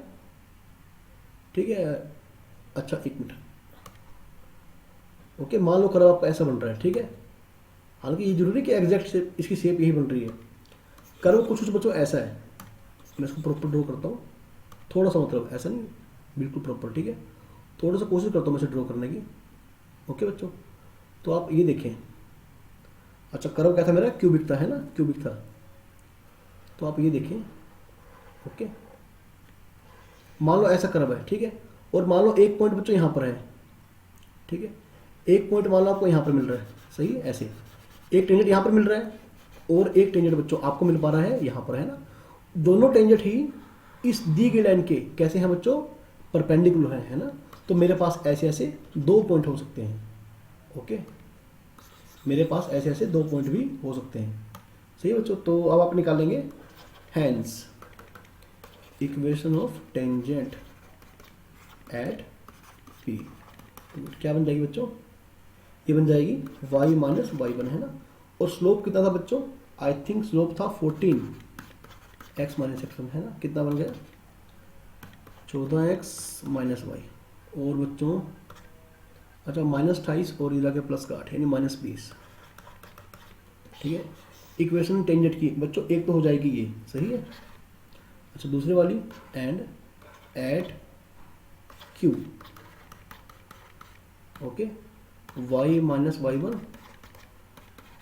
Speaker 1: ठीक है। अच्छा एक मिनट, ओके, मान लो कर्व आपका ऐसा बन रहा है। ठीक है, हालांकि ये जरूरी कि एग्जैक्ट शेप, इसकी शेप यही बन रही है। कर्व कुछ बच्चों ऐसा है, मैं इसको प्रॉपर ड्रॉ करता हूँ, थोड़ा सा, मतलब ऐसा नहीं बिल्कुल प्रॉपर। ठीक है, थोड़ा सा कोशिश करता हूँ मैं इसे ड्रॉ करने की। ओके बच्चों, तो आप ये देखें, अच्छा कर्व क्या था मेरा, क्यूबिक था, है ना, क्यूबिक था। तो आप ये देखें, ओके, मान लो ऐसा कर्व है। ठीक है, और मान लो एक पॉइंट बच्चों यहाँ पर है। ठीक है, एक पॉइंट मान लो आपको यहाँ पर मिल रहा है। सही है, ऐसे एक टेंजेंट यहाँ पर मिल रहा है और एक टेंजेंट बच्चों आपको मिल पा रहा है यहाँ पर, है ना। दोनों टेंजेंट ही इस दी गई लाइन के कैसे हैं बच्चों, परपेंडिकुलर है ना। तो मेरे पास ऐसे ऐसे 2 पॉइंट हो सकते हैं। ओके, मेरे पास ऐसे ऐसे दो पॉइंट भी हो सकते हैं। सही है बच्चों। तो अब आप निकालेंगे hence equation of tangent at p. क्या बन जाएगी बच्चों? ये बन जाएगी y माइनस y1 है ना। और स्लोप कितना था बच्चों? आई थिंक स्लोप था 14 x माइनस x1 है ना। कितना बन गया? 14x minus Y. और बच्चों अच्छा -28 और इधर के प्लस का 8 यानी -20। ठीक है। इक्वेशन टेंजेंट की बच्चों एक तो हो जाएगी ये, सही है। अच्छा दूसरी वाली and at q, okay, y minus y1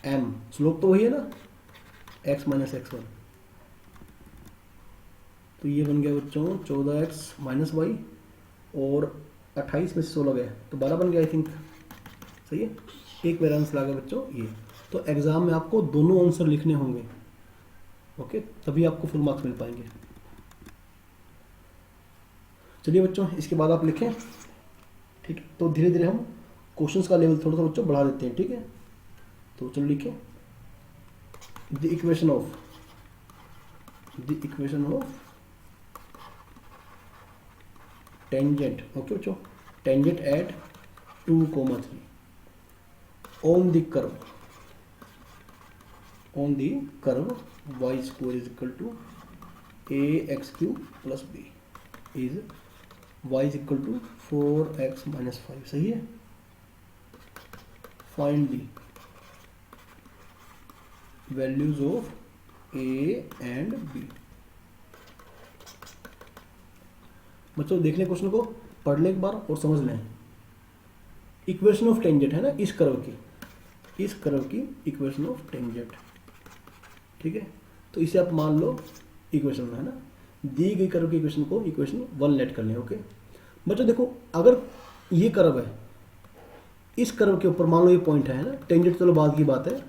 Speaker 1: m, slope तो वही है ना, x माइनस x1। तो ये बन गया बच्चों 14x माइनस वाई और 28 में से 16 गया तो 12 बन गया आई थिंक। सही है। एक मेरा आंसर आ गया बच्चों ये। तो एग्जाम में आपको दोनों आंसर लिखने होंगे, ओके, तभी आपको फुल मार्क्स मिल पाएंगे। चलिए बच्चों इसके बाद आप लिखें। ठीक है। तो धीरे धीरे हम क्वेश्चंस का लेवल थोड़ा सा बच्चों बढ़ा देते हैं। ठीक है। तो चलो लिखें the equation of tangent, okay बच्चों, tangent at 2,3 on the curve y square is equal to ax³ plus b is y is equal to 4x minus 5। सही है। Find the values of a and b। बच्चों देख लें क्वेश्चन को, पढ़ लें एक बार और समझ लें। इक्वेशन ऑफ टेंजेंट है ना इस कर्व की इक्वेशन ऑफ टेंजेंट। ठीक है। तो इसे आप मान लो इक्वेशन है ना, दी गई कर्व की इक्वेशन को इक्वेशन 1 लेट कर लें। ओके बच्चों देखो, अगर ये कर्व है, इस कर्व के ऊपर मान लो ये पॉइंट है ना, टेंजेंट चलो बाद की बात है,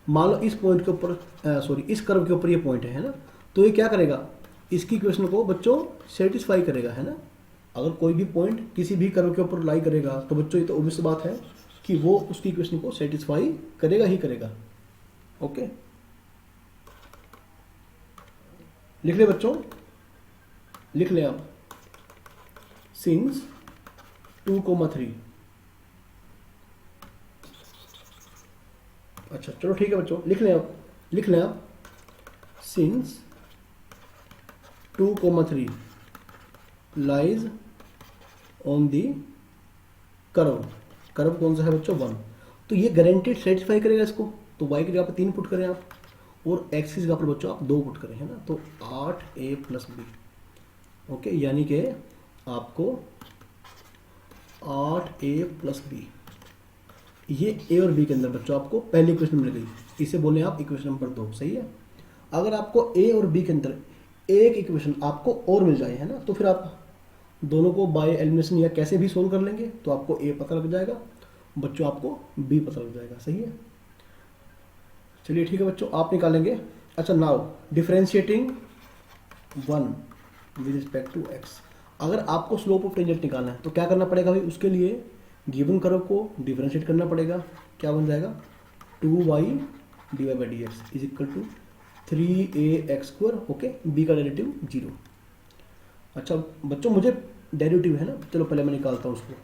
Speaker 1: मान लो इस पॉइंट के ऊपर इस कर्व के ऊपर ये पॉइंट है ना, तो ये क्या करेगा, इसकी इक्वेशन को बच्चों सेटिस्फाई करेगा, है ना। अगर कोई भी पॉइंट किसी भी कर्व के ऊपर लाई करेगा तो बच्चों ये तो ऑब्वियस बात है कि वो उसकी इक्वेशन को सेटिस्फाई करेगा ही करेगा। ओके लिख ले बच्चों, लिख ले आप, सिंस 2,3। अच्छा चलो ठीक है बच्चों, लिख लें आप since 2,3 lies on the curve कौन सा है बच्चों 1। तो ये गारंटेड सेटिस्फाई करेगा इसको। तो y की जगह पर 3 पुट करें आप और x की जगह पर बच्चों आप 2 पुट करें, है ना। तो 8a प्लस b, ओके, यानी कि आपको 8a प्लस b, ये a और b के अंदर बच्चों आपको पहली इक्वेशन मिल गई, इसे बोले आप इक्वेशन नंबर 2। सही है। अगर आपको a और b के अंदर एक इक्वेशन आपको और मिल जाए, है ना, तो फिर आप दोनों को बाय एलिमिनेशन या कैसे भी सोल्व कर लेंगे तो आपको a पता लग जाएगा बच्चों, आपको b पता लग जाएगा। सही है। चलिए ठीक है बच्चों, आप निकालेंगे। अच्छा now differentiating 1 with respect to x। अगर आपको स्लोप ऑफ टेंजेंट निकालना है तो क्या करना पड़ेगा भाई, उसके लिए गिवन कर्व को डिफरेंशिएट करना पड़ेगा। क्या बन जाएगा, 2y divide by dx is equal to 3ax²। Okay, b का डेरिवेटिव 0। अच्छा बच्चों मुझे डेरिवेटिव है ना, चलो पहले मैं निकालता हूँ उसको,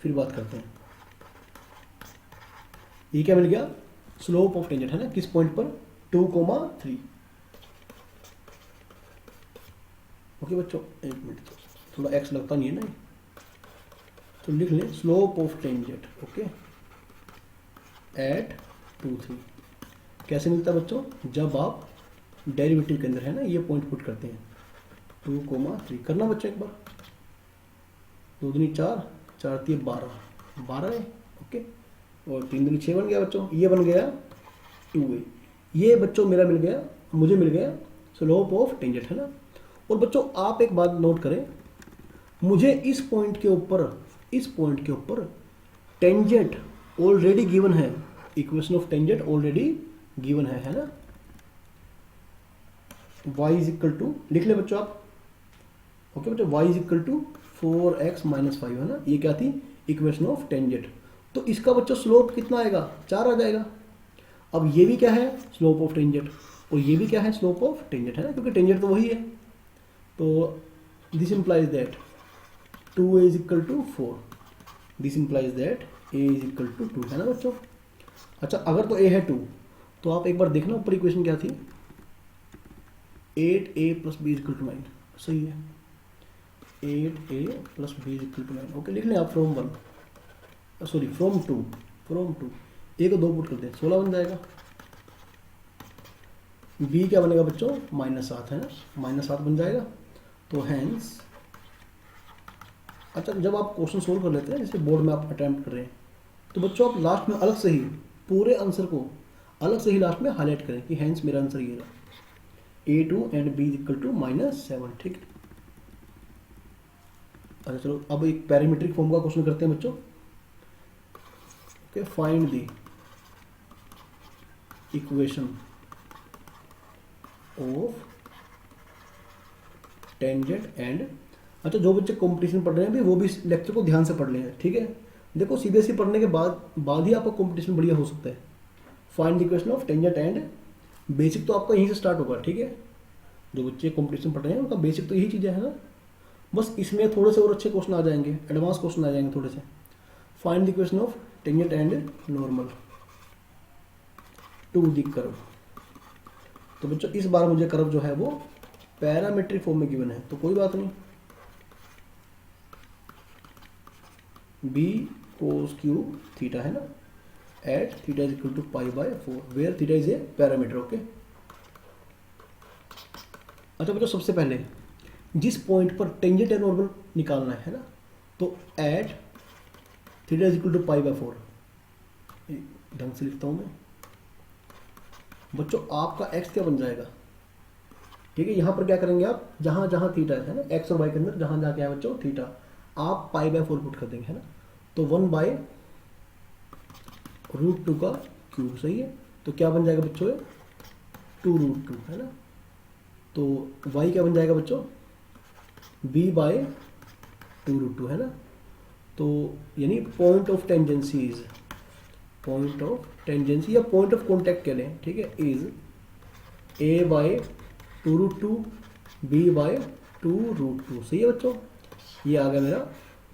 Speaker 1: फिर बात करते हैं। ये क्या मिल गया, स्लोप ऑफ टेंजेंट है ना, किस पॉइंट पर, 2,3। ओके बच्चों एक मिनट, थोड़ा x लगता नहीं है ना, तो लिख लें slope of tangent, okay, at 2,3। कैसे मिलता है बच्चों, जब आप डेरिवेटिव के अंदर है ना ये पॉइंट पुट करते हैं, 2,3 करना बच्चों एक बार, 2 दूनी 4, 4 3 12 है। ओके, और 3 दूनी 6 बन गया बच्चों, ये बन गया 2a। ये बच्चों मुझे मिल गया स्लोप ऑफ टेंजेंट, है ना। और बच्चों आप एक बात नोट करें, मुझे इस पॉइंट के ऊपर टेंजेंट ऑलरेडी गिवन है, equation of tangent already given है ना। y इज इक्वल टू, लिख ले बच्चों आप, ओके बच्चों, y is equal to 4x minus 5 है ना, ये क्या थी, इक्वेशन ऑफ टेंजेंट। तो इसका बच्चों स्लोप कितना आएगा, 4 आ जाएगा। अब ये भी क्या है, स्लोप ऑफ टेंजेंट, और ये भी क्या है, स्लोप ऑफ टेंजेंट है ना, क्योंकि टेंजेंट तो वही है। तो this implies that 2a is equal to 4, this implies that a is equal to 2 है ना बच्चों। अच्छा, अगर तो a है 2, तो आप एक बार देखना ऊपर इक्वेशन क्या थी, 8a plus b is equal to 9, सही है, 8a plus b is equal to 9। Okay, लिख लें आप फ्रॉम 1, सॉरी फ्रॉम 2, a को 2 पुट कर दें, 16 बन जाएगा। b क्या बनेगा बच्चों, -7 है ना, -7 बन जाएगा। तो हैंस, अच्छा जब आप क्वेश्चन सोल्व कर लेते हैं, जैसे बोर्ड में आप अटैम्प्ट कर रहे हैं, तो बच्चों आप लास्ट में अलग से ही पूरे आंसर को अलग से ही लास्ट में हाईलाइट करें कि हैंस मेरा आंसर ये रहा, A2 and B equal to -7, ठीक है। अच्छा चलो अब एक पैरामीट्रिक फॉर्म का क्वेश्चन करते हैं बच्चों। Okay, find the equation of tangent and, अच्छा जो बच्चे कंपटीशन पढ़ रहे हैं भी वो भी इस लेक्चर को ध्यान से पढ़ लें, ठीक है। देखो सीबीएसई पढ़ने के बाद ही आपका कंपटीशन बढ़िया हो सकता है। Find the equation of tangent and, basic तो आपका यहीं से स्टार्ट होगा, ठीक है। जो बच्चे कंपटीशन पढ़ रहे हैं उनका बेसिक तो यही चीज़ें है ना, बस इसमें थोड़े से और अच्छे क्वेश्चन आ जाएंगे, एडवांस क्वेश्चन आ जाएंगे थोड़े से। Find the equation of tangent and normal to the curve. तो बच्चों इस बार मुझे कर्व जो है वो पैरामीट्रिक फॉर्म में गिवन है, तो कोई बात नहीं, b cos क्यूब थीटा है ना, at theta is equal to π/4 where theta is a parameter. Okay, अच्छा बच्चों सबसे पहले जिस पॉइंट पर टेंजेंट एंड नॉर्मल निकालना है ना, तो at theta is equal to π/4, ढंग से लिखता हूं मैं बच्चों, आपका x क्या बन जाएगा, ठीक है। यहां पर क्या करेंगे आप, जहां जहां थीटा है ना, x और y के अंदर जहां जहां क्या है बच्चों थीटा, आप π/4 पुट कर देंगे है ना, तो 1/√2 का क्यूब, सही है। तो क्या बन जाएगा बच्चों, 2√2 है ना। तो y क्या बन जाएगा बच्चों, b/2√2 है ना। तो यानी पॉइंट ऑफ टेंजेंसी या पॉइंट ऑफ कॉन्टैक्ट कह लें, ठीक है, इज a/2√2 b/2√2, सही है बच्चों। ये आ गया मेरा,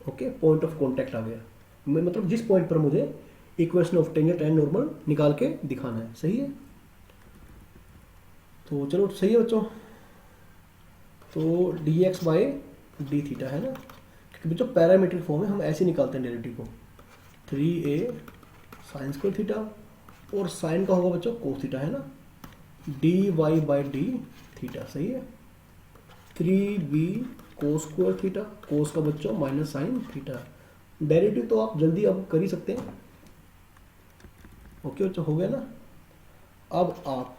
Speaker 1: ओके, पॉइंट ऑफ कॉन्टैक्ट आ गया, मतलब जिस पॉइंट पर मुझे equation of tangent and normal निकाल के दिखाना है, सही है। तो चलो सही है बच्चों, तो dx/d थीटा है ना, क्योंकि बच्चों पैरामीट्रिक फॉर्म में हम ऐसे निकालते हैं डेरिवेटिव को, 3a साइन स्क्वायर थीटा, और साइन का होगा बच्चों कोस थीटा है ना, dy/d थीटा, सही है। 3b कोस स्क्वायर थीटा, कोस का बच्चों माइनस साइन थीटा। डेरिवेटिव तो आप जल्दी अब कर ही सकते हैं। ओके बच्चों, हो गया ना। अब आप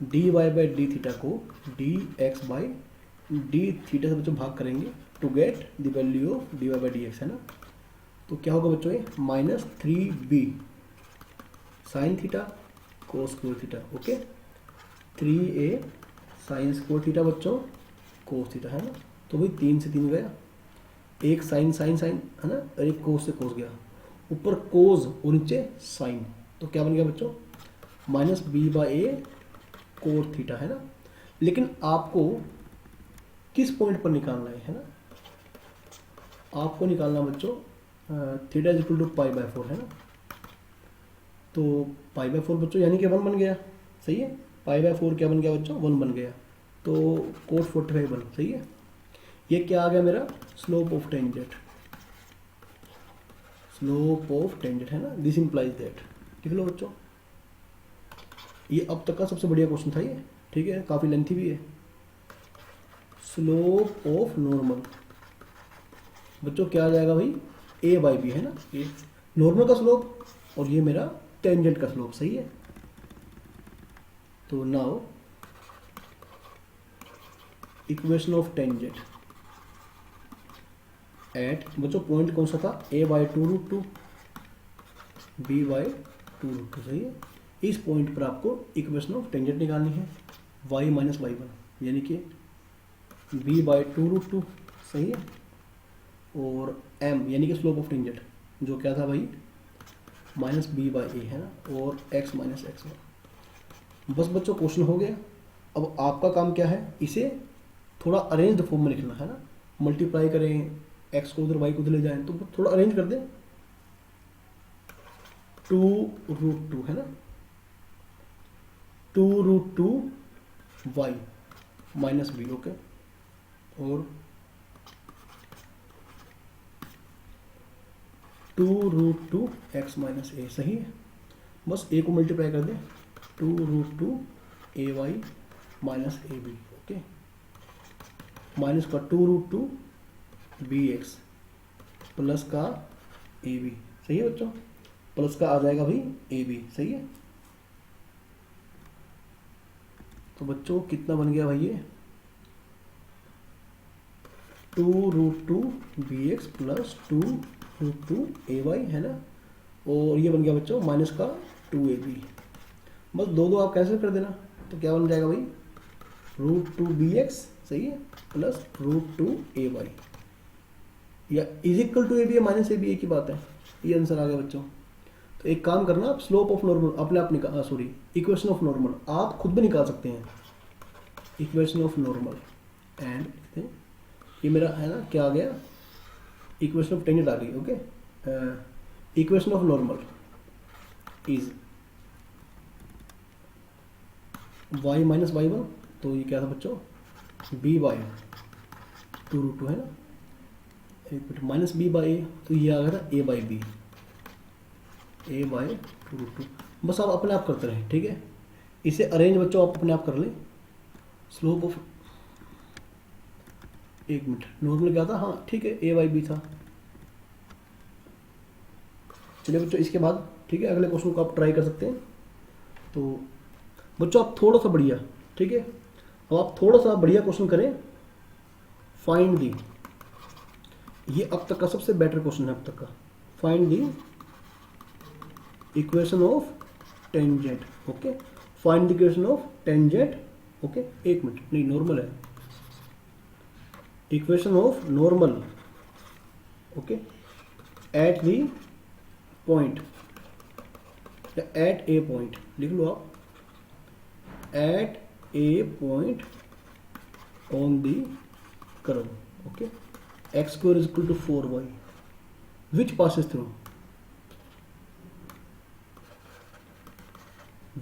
Speaker 1: dy/d थीटा को dx/d थीटा से बच्चों भाग करेंगे to get the value of dy/dx है ना। तो क्या होगा बच्चों, ये -3b sine theta cos square theta, okay, 3a sine square theta बच्चों कोस थीटा है ना। तो भाई 3 से 3 गया, एक साइन साइन साइन है ना, और एक कोस से कोस गया, ऊपर कोस और नीचे साइन, तो क्या बन गया बच्चों, -b/a कोस थीटा है ना। लेकिन आपको किस पॉइंट पर निकालना है ना, आपको निकालना बच्चों थीटा इज इक्वल टू π/4 है ना। तो π/4 बच्चों यानी कि 1 बन गया, सही है। π/4 क्या बन गया बच्चों, 1 बन गया, तो cos 45 बन, सही है। ये क्या आ गया मेरा, स्लोप ऑफ टेंजेंट है ना, दिस इंप्लाइज दैट, लिख लो बच्चों। ये अब तक का सबसे बढ़िया क्वेश्चन था ये, ठीक है, काफी लेंथी भी है। स्लोप ऑफ नॉर्मल बच्चों क्या आ जाएगा भाई, a/b है ना, ये नॉर्मल का स्लोप और ये मेरा टेंजेंट का स्लोप, सही है। तो now equation of tangent eight, बच्चों पॉइंट कौन सा था, a/2√2 b/2√2, सही है। इस पॉइंट पर आपको इक्वेशन ऑफ टेंजेंट निकालनी है, y-y1 यानी कि b/2√2, सही है, और m यानी कि स्लोप ऑफ टेंजेंट जो क्या था भाई माइनस बी बाई ए है ना, और एक्स माइनस एक्स वन। बस बच्चों क्वेश्चन हो गया। अब आपका काम क्या है, इसे थोड़ा अरेंज्ड फॉर्म में लिखना है ना, मल्टीप्लाई करें, एक्स को उधर वाई को उधर ले जाएं, तो थोड़ा अरेंज कर दें। 2√2 है ना, 2√2 वाई माइनस बी, ओके, और 2√2 एक्स माइनस ए, सही है। बस ए को मल्टीप्लाई कर दें, 2√2 A Y minus A B, okay, minus का 2√2 बी एक्स प्लस का ए बी, सही है बच्चों, प्लस का आ जाएगा भाई ए बी, सही है। तो बच्चों कितना बन गया भाई ये 2√2 B x plus 2√2 A Y है ना, और ये बन गया बच्चों माइनस का 2ab। बस दो दो आप कैंसिल कर देना, तो क्या बन जाएगा भाई √2 बी एक्स, सही है, प्लस √2 ए वाई, या is equal to a b minus A b, एक ही बात है। ये आंसर आ गया बच्चों। तो एक काम करना, आप स्लोप ऑफ नॉर्मल अपने आप निकाल, सॉरी इक्वेशन ऑफ नॉर्मल आप खुद भी निकाल सकते हैं। इक्वेशन ऑफ नॉर्मल एंड ये मेरा है ना क्या आ गया, इक्वेशन ऑफ टेंजेंट आ गई, okay. Equation of normal is y minus y one, तो ये क्या था बच्चों b बाई 2√2 है ना, एक minute, minus b by a, तो ये आ गया था a by b, a by 2√2। बस आप अपने आप करते रहें, ठीक है। इसे अरेंज बच्चों आप अपने आप कर लें। स्लोप ऑफ, एक मिनट, नॉर्मल क्या था, हाँ ठीक है, a बाई बी था। चलिए बच्चों इसके बाद ठीक है अगले क्वेश्चन को आप ट्राई कर सकते हैं। तो बच्चों आप थोड़ा सा बढ़िया, ठीक है, अब आप थोड़ा सा बढ़िया क्वेश्चन करें। फाइंड दी, ये अब तक का सबसे बेटर क्वेश्चन है अब तक का। Find the equation of tangent, okay, find the equation of tangent, okay, एक मिनट, नहीं नॉर्मल है, equation of normal, okay, at the point, at a point लिख लो आप, at a point on the curve, okay, x square is equal to 4y which passes through,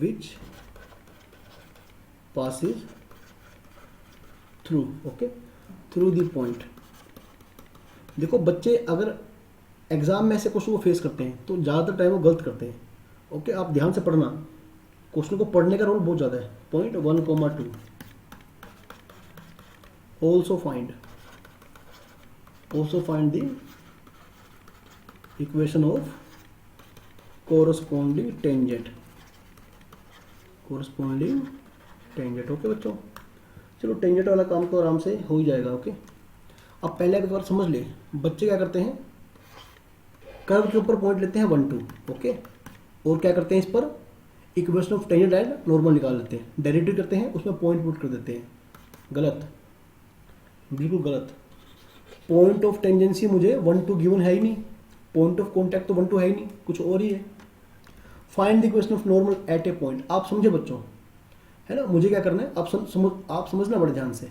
Speaker 1: which passes through, okay, through the point। देखो बच्चे अगर एग्जाम में ऐसे क्वेश्चन को फेस करते हैं तो ज़्यादातर टाइम वो गलत करते हैं, ओके, आप ध्यान से पढ़ना, क्वेश्चन को पढ़ने का रोल बहुत ज़्यादा है। Point 1,2 also find the equation of corresponding tangent, okay बच्चों। चलो टेंजेंट वाला काम तो आराम से हो ही जाएगा, ओके। अब पहले एक बार समझ ले, बच्चे क्या करते हैं, कर्व के ऊपर पॉइंट लेते हैं 1, 2, ओके, और क्या करते हैं इस पर equation of tangent and normal निकाल लेते हैं, डेरिवेटिव करते हैं, उसमें पॉइंट पुट कर देते हैं। गलत, बिल्कुल गलत। पॉइंट ऑफ टेंजेंसी मुझे 1, 2 गिवन है ही नहीं, पॉइंट ऑफ कॉन्टैक्ट तो 1, 2 है ही नहीं, कुछ और ही है। Find the equation of normal at a point, आप समझे बच्चों, है ना, मुझे क्या करना है, आप समझना बड़े ध्यान से,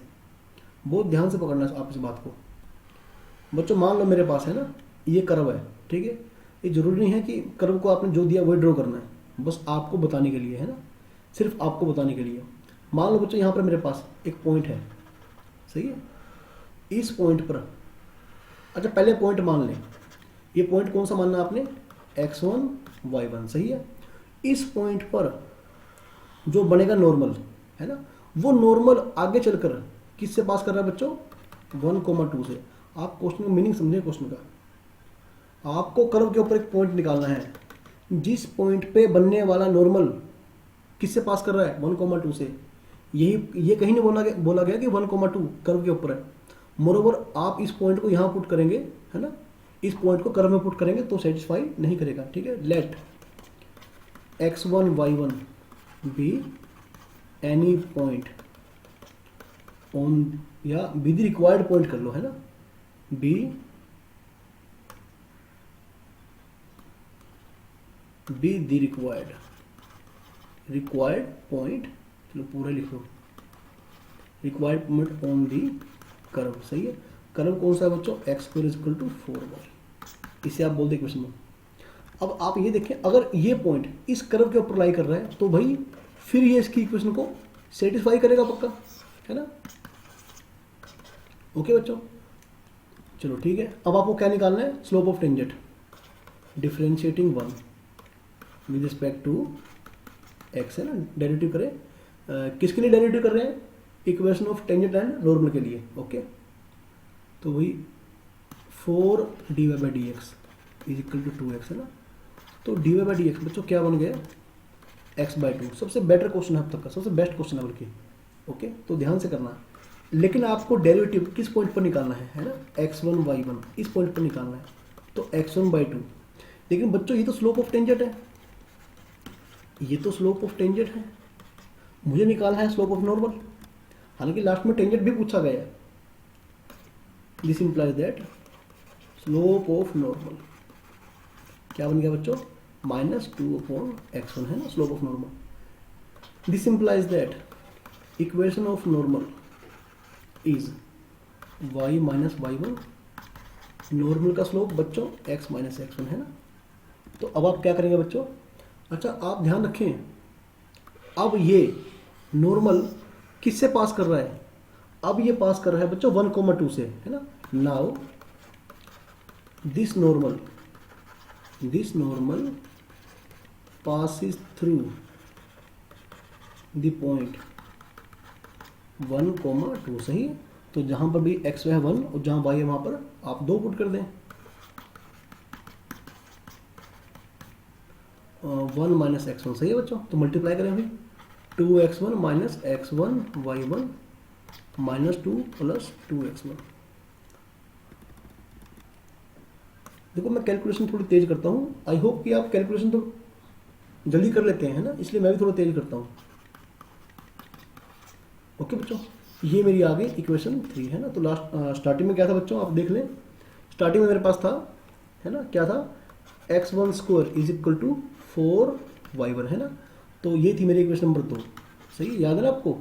Speaker 1: बहुत ध्यान से पकड़ना है आप इस बात को। बच्चों मान लो मेरे पास है ना ये कर्व है, ठीक है, ये जरूरी नहीं है कि कर्व को आपने जो दिया वही ड्रॉ करना है, बस आपको बताने के लिए है ना, सिर्फ आपको बताने के लिए। मान लो बच्चों यहाँ पर मेरे पास एक पॉइंट है, सही है, इस पॉइंट पर, अच्छा पहले पॉइंट मान लें, ये पॉइंट कौन सा मानना आपने, x1 y1, सही है। इस पॉइंट पर जो बनेगा नॉर्मल है ना, वो नॉर्मल आगे चलकर किससे पास कर रहा है बच्चों, 1,2 से। आप क्वेश्चन का मीनिंग समझे, क्वेश्चन का आपको कर्व के ऊपर एक पॉइंट निकालना है, जिस पॉइंट पे बनने वाला नॉर्मल किससे पास कर रहा है, 1,2 से। ये कहीं नहीं बोला गया कि 1,2 कर्व के ऊपर है। मोरोवर आप इस पॉइंट को यहाँ पुट करेंगे, है ना, इस पॉइंट को कर्व में पुट करेंगे तो सेटिस्फाई नहीं करेगा, ठीक है। Let x1 y1 be any point on, या बी द रिक्वायर्ड पॉइंट कर लो, है ना, be be the required point, चलो पूरा लिख लो, required point on the curve. सही है, कर्व कौन सा है बच्चों, X square is equal to 4y। इसे आप बोल दे क्वेश्चन में। अब आप ये देखें, अगर ये पॉइंट इस कर्व के ऊपर लाई कर रहा है तो भाई फिर ये इसकी इक्वेशन को सेटिस्फाई करेगा पक्का, है ना। ओके बच्चों, चलो ठीक है। अब आपको क्या निकालना है, slope of tangent, differentiating 1 with respect to x, है ना। डेरिवेटिव करें, किसके लिए डेरिवेटिव कर रहे हैं, equation of tangent and normal के लिए। ओके, तो वही 4 dy/dx is equal to 2x, है ना। तो dy/dx बच्चों क्या बन गया, x/2। सबसे बेटर क्वेश्चन है अब तक का, सबसे बेस्ट क्वेश्चन है बल्कि। ओके, तो ध्यान से करना, लेकिन आपको डेरिवेटिव किस पॉइंट पर निकालना है ना, x1 y1 इस पॉइंट पर निकालना है, तो x1/2। लेकिन बच्चों ये तो स्लोप ऑफ टेंजेंट है, ये तो स्लोप ऑफ टेंजेंट है, मुझे निकालना है स्लोप ऑफ नॉर्मल। हालांकि लास्ट में टेंजेंट भी पूछा गया है। This implies that slope of normal क्या बन गया बच्चों, -2/x1, है ना, slope of normal. This implies that equation of normal is y - y1, normal का स्लोप बच्चों x - x1, है ना। तो अब आप क्या करेंगे बच्चों, अच्छा आप ध्यान रखें, अब ये नॉर्मल किससे पास कर रहा है, अब ये पास कर रहा है बच्चों 1,2 से, है ना। Now this normal passes through the point 1,2। सही, तो जहां पर भी x है 1 और जहां y है वहां पर आप 2 पुट कर दें, 1 - x1। सही है बच्चों, तो मल्टीप्लाई करें अभी, 2x1 - x1 y1 -2 + 2x1। देखो मैं कैलकुलेशन थोड़ी तेज करता हूँ, आई होप कि आप कैलकुलेशन तो जल्दी कर लेते हैं ना, इसलिए मैं भी थोड़ा तेज करता हूँ। ओके बच्चों, ये मेरी आ गई इक्वेशन 3, है ना। तो स्टार्टिंग में क्या था बच्चों, आप देख लें, स्टार्टिंग में मेरे पास था, है ना, क्या था, x1² is equal to 4y1, है ना। तो ये थी मेरी इक्वेशन नंबर 2। सही, याद है ना आपको।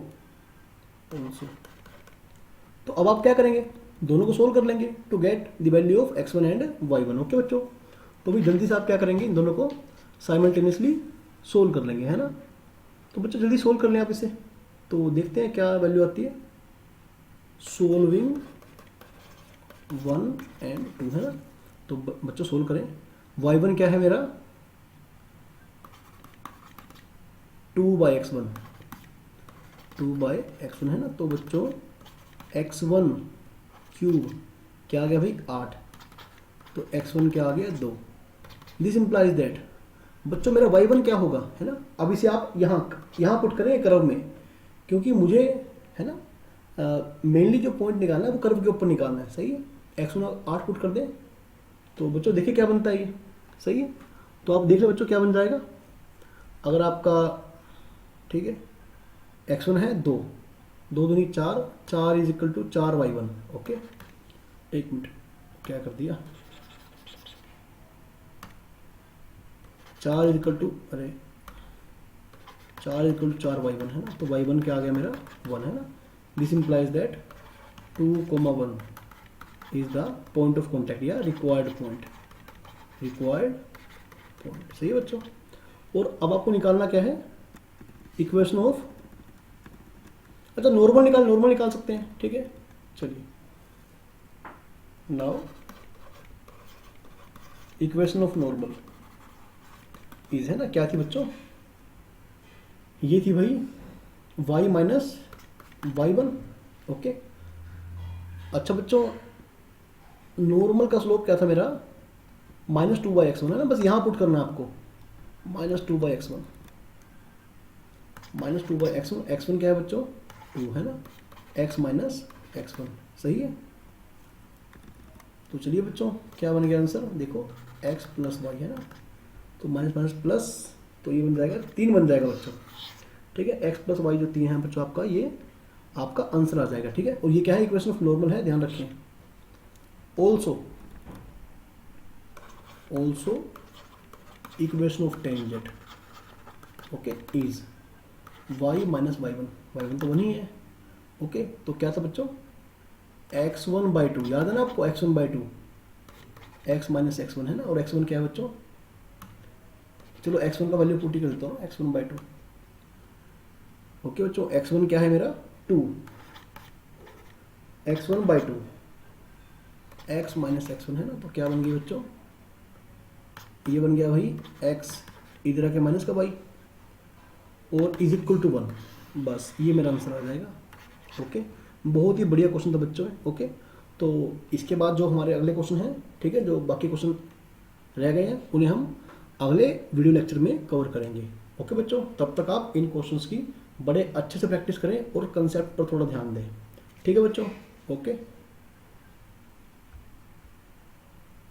Speaker 1: तो अब आप क्या करेंगे, दोनों को सोल्व कर लेंगे to get the value of x1 and y1। Okay बच्चों, तो भी जल्दी से आप क्या करेंगे, इन दोनों को साइमल्टेनियसली सोल्व कर लेंगे, है ना। तो बच्चों जल्दी सोल्व कर लें आप इसे, तो देखते हैं क्या वैल्यू आती है। सोल्विंग 1 एंड 2, है ना। तो बच्चों सोल्व करें, y1 क्या है मेरा, 2/x1, 2/x1, है ना। तो बच्चों x1³ क्या आ गया भाई, 8, तो x1 क्या आ गया, 2। दिस इंप्लाइज दैट बच्चों मेरा y1 क्या होगा, है ना। अब इसे आप यहाँ पुट करें कर्व में, क्योंकि मुझे, है ना, मेनली जो पॉइंट निकालना है वो कर्व के ऊपर निकालना है। सही है, x1 8 पुट कर दें, तो बच्चों देखिए क्या बनता है ये। सही है, तो आप देख लो बच्चों क्या बन जाएगा, अगर आपका, ठीक है, x1 है 2, 2 दूनी 4, 4 is equal to 4y1। Okay, एक मिनट, क्या कर दिया, 4 इज इक्वल टू, अरे 4 इज इक्वल टू 4y1, है ना। तो y1 क्या आ गया मेरा, 1, है ना। This implies that 2,1 is the point of contact या रिक्वायर्ड पॉइंट, सही है बच्चों। और अब आपको निकालना क्या है, इक्वेशन ऑफ, अच्छा नॉर्मल निकाल सकते हैं, ठीक है। चलिए, now equation of normal is, है ना, क्या थी बच्चों, ये थी भाई y - y1। ओके, अच्छा बच्चों नॉर्मल का स्लोप क्या था मेरा, -2/x1, है ना। बस यहाँ पुट करना है आपको, -2/x1, x1 क्या है बच्चों, 2, है ना, x - x1। सही है, तो चलिए बच्चों क्या बन गया आंसर, देखो x + y, है ना। तो माइनस प्लस, तो ये बन जाएगा 3 बन जाएगा बच्चों, ठीक है। x + y जो 3 है बच्चों, आपका ये आपका आंसर आ जाएगा, ठीक है। और ये क्या है, इक्वेशन ऑफ नॉर्मल है, ध्यान रखें। Also equation of tangent okay is y minus y1 तो वही है ओके। तो क्या था बच्चों x1/2 याद है ना आपको x1/2 x माइनस x1 है ना और x1 क्या है बच्चों चलो x1 का वैल्यू पुट ही कर देता हूँ x1/2 ओके बच्चों x1 क्या है मेरा 2 x1/2 x माइनस x1 है ना तो क्या बन गई बच्चों ये बन गया भाई x इधर आके माइनस का y और इज इक्वल टू 1 बस ये मेरा आंसर आ जाएगा ओके। बहुत ही बढ़िया क्वेश्चन था बच्चों ओके। तो इसके बाद जो हमारे अगले क्वेश्चन हैं ठीक है जो बाकी क्वेश्चन रह गए हैं उन्हें हम अगले वीडियो लेक्चर में कवर करेंगे ओके बच्चों। तब तक आप इन क्वेश्चंस की बड़े अच्छे से प्रैक्टिस करें और कंसेप्ट पर थोड़ा ध्यान दें ठीक है बच्चों ओके।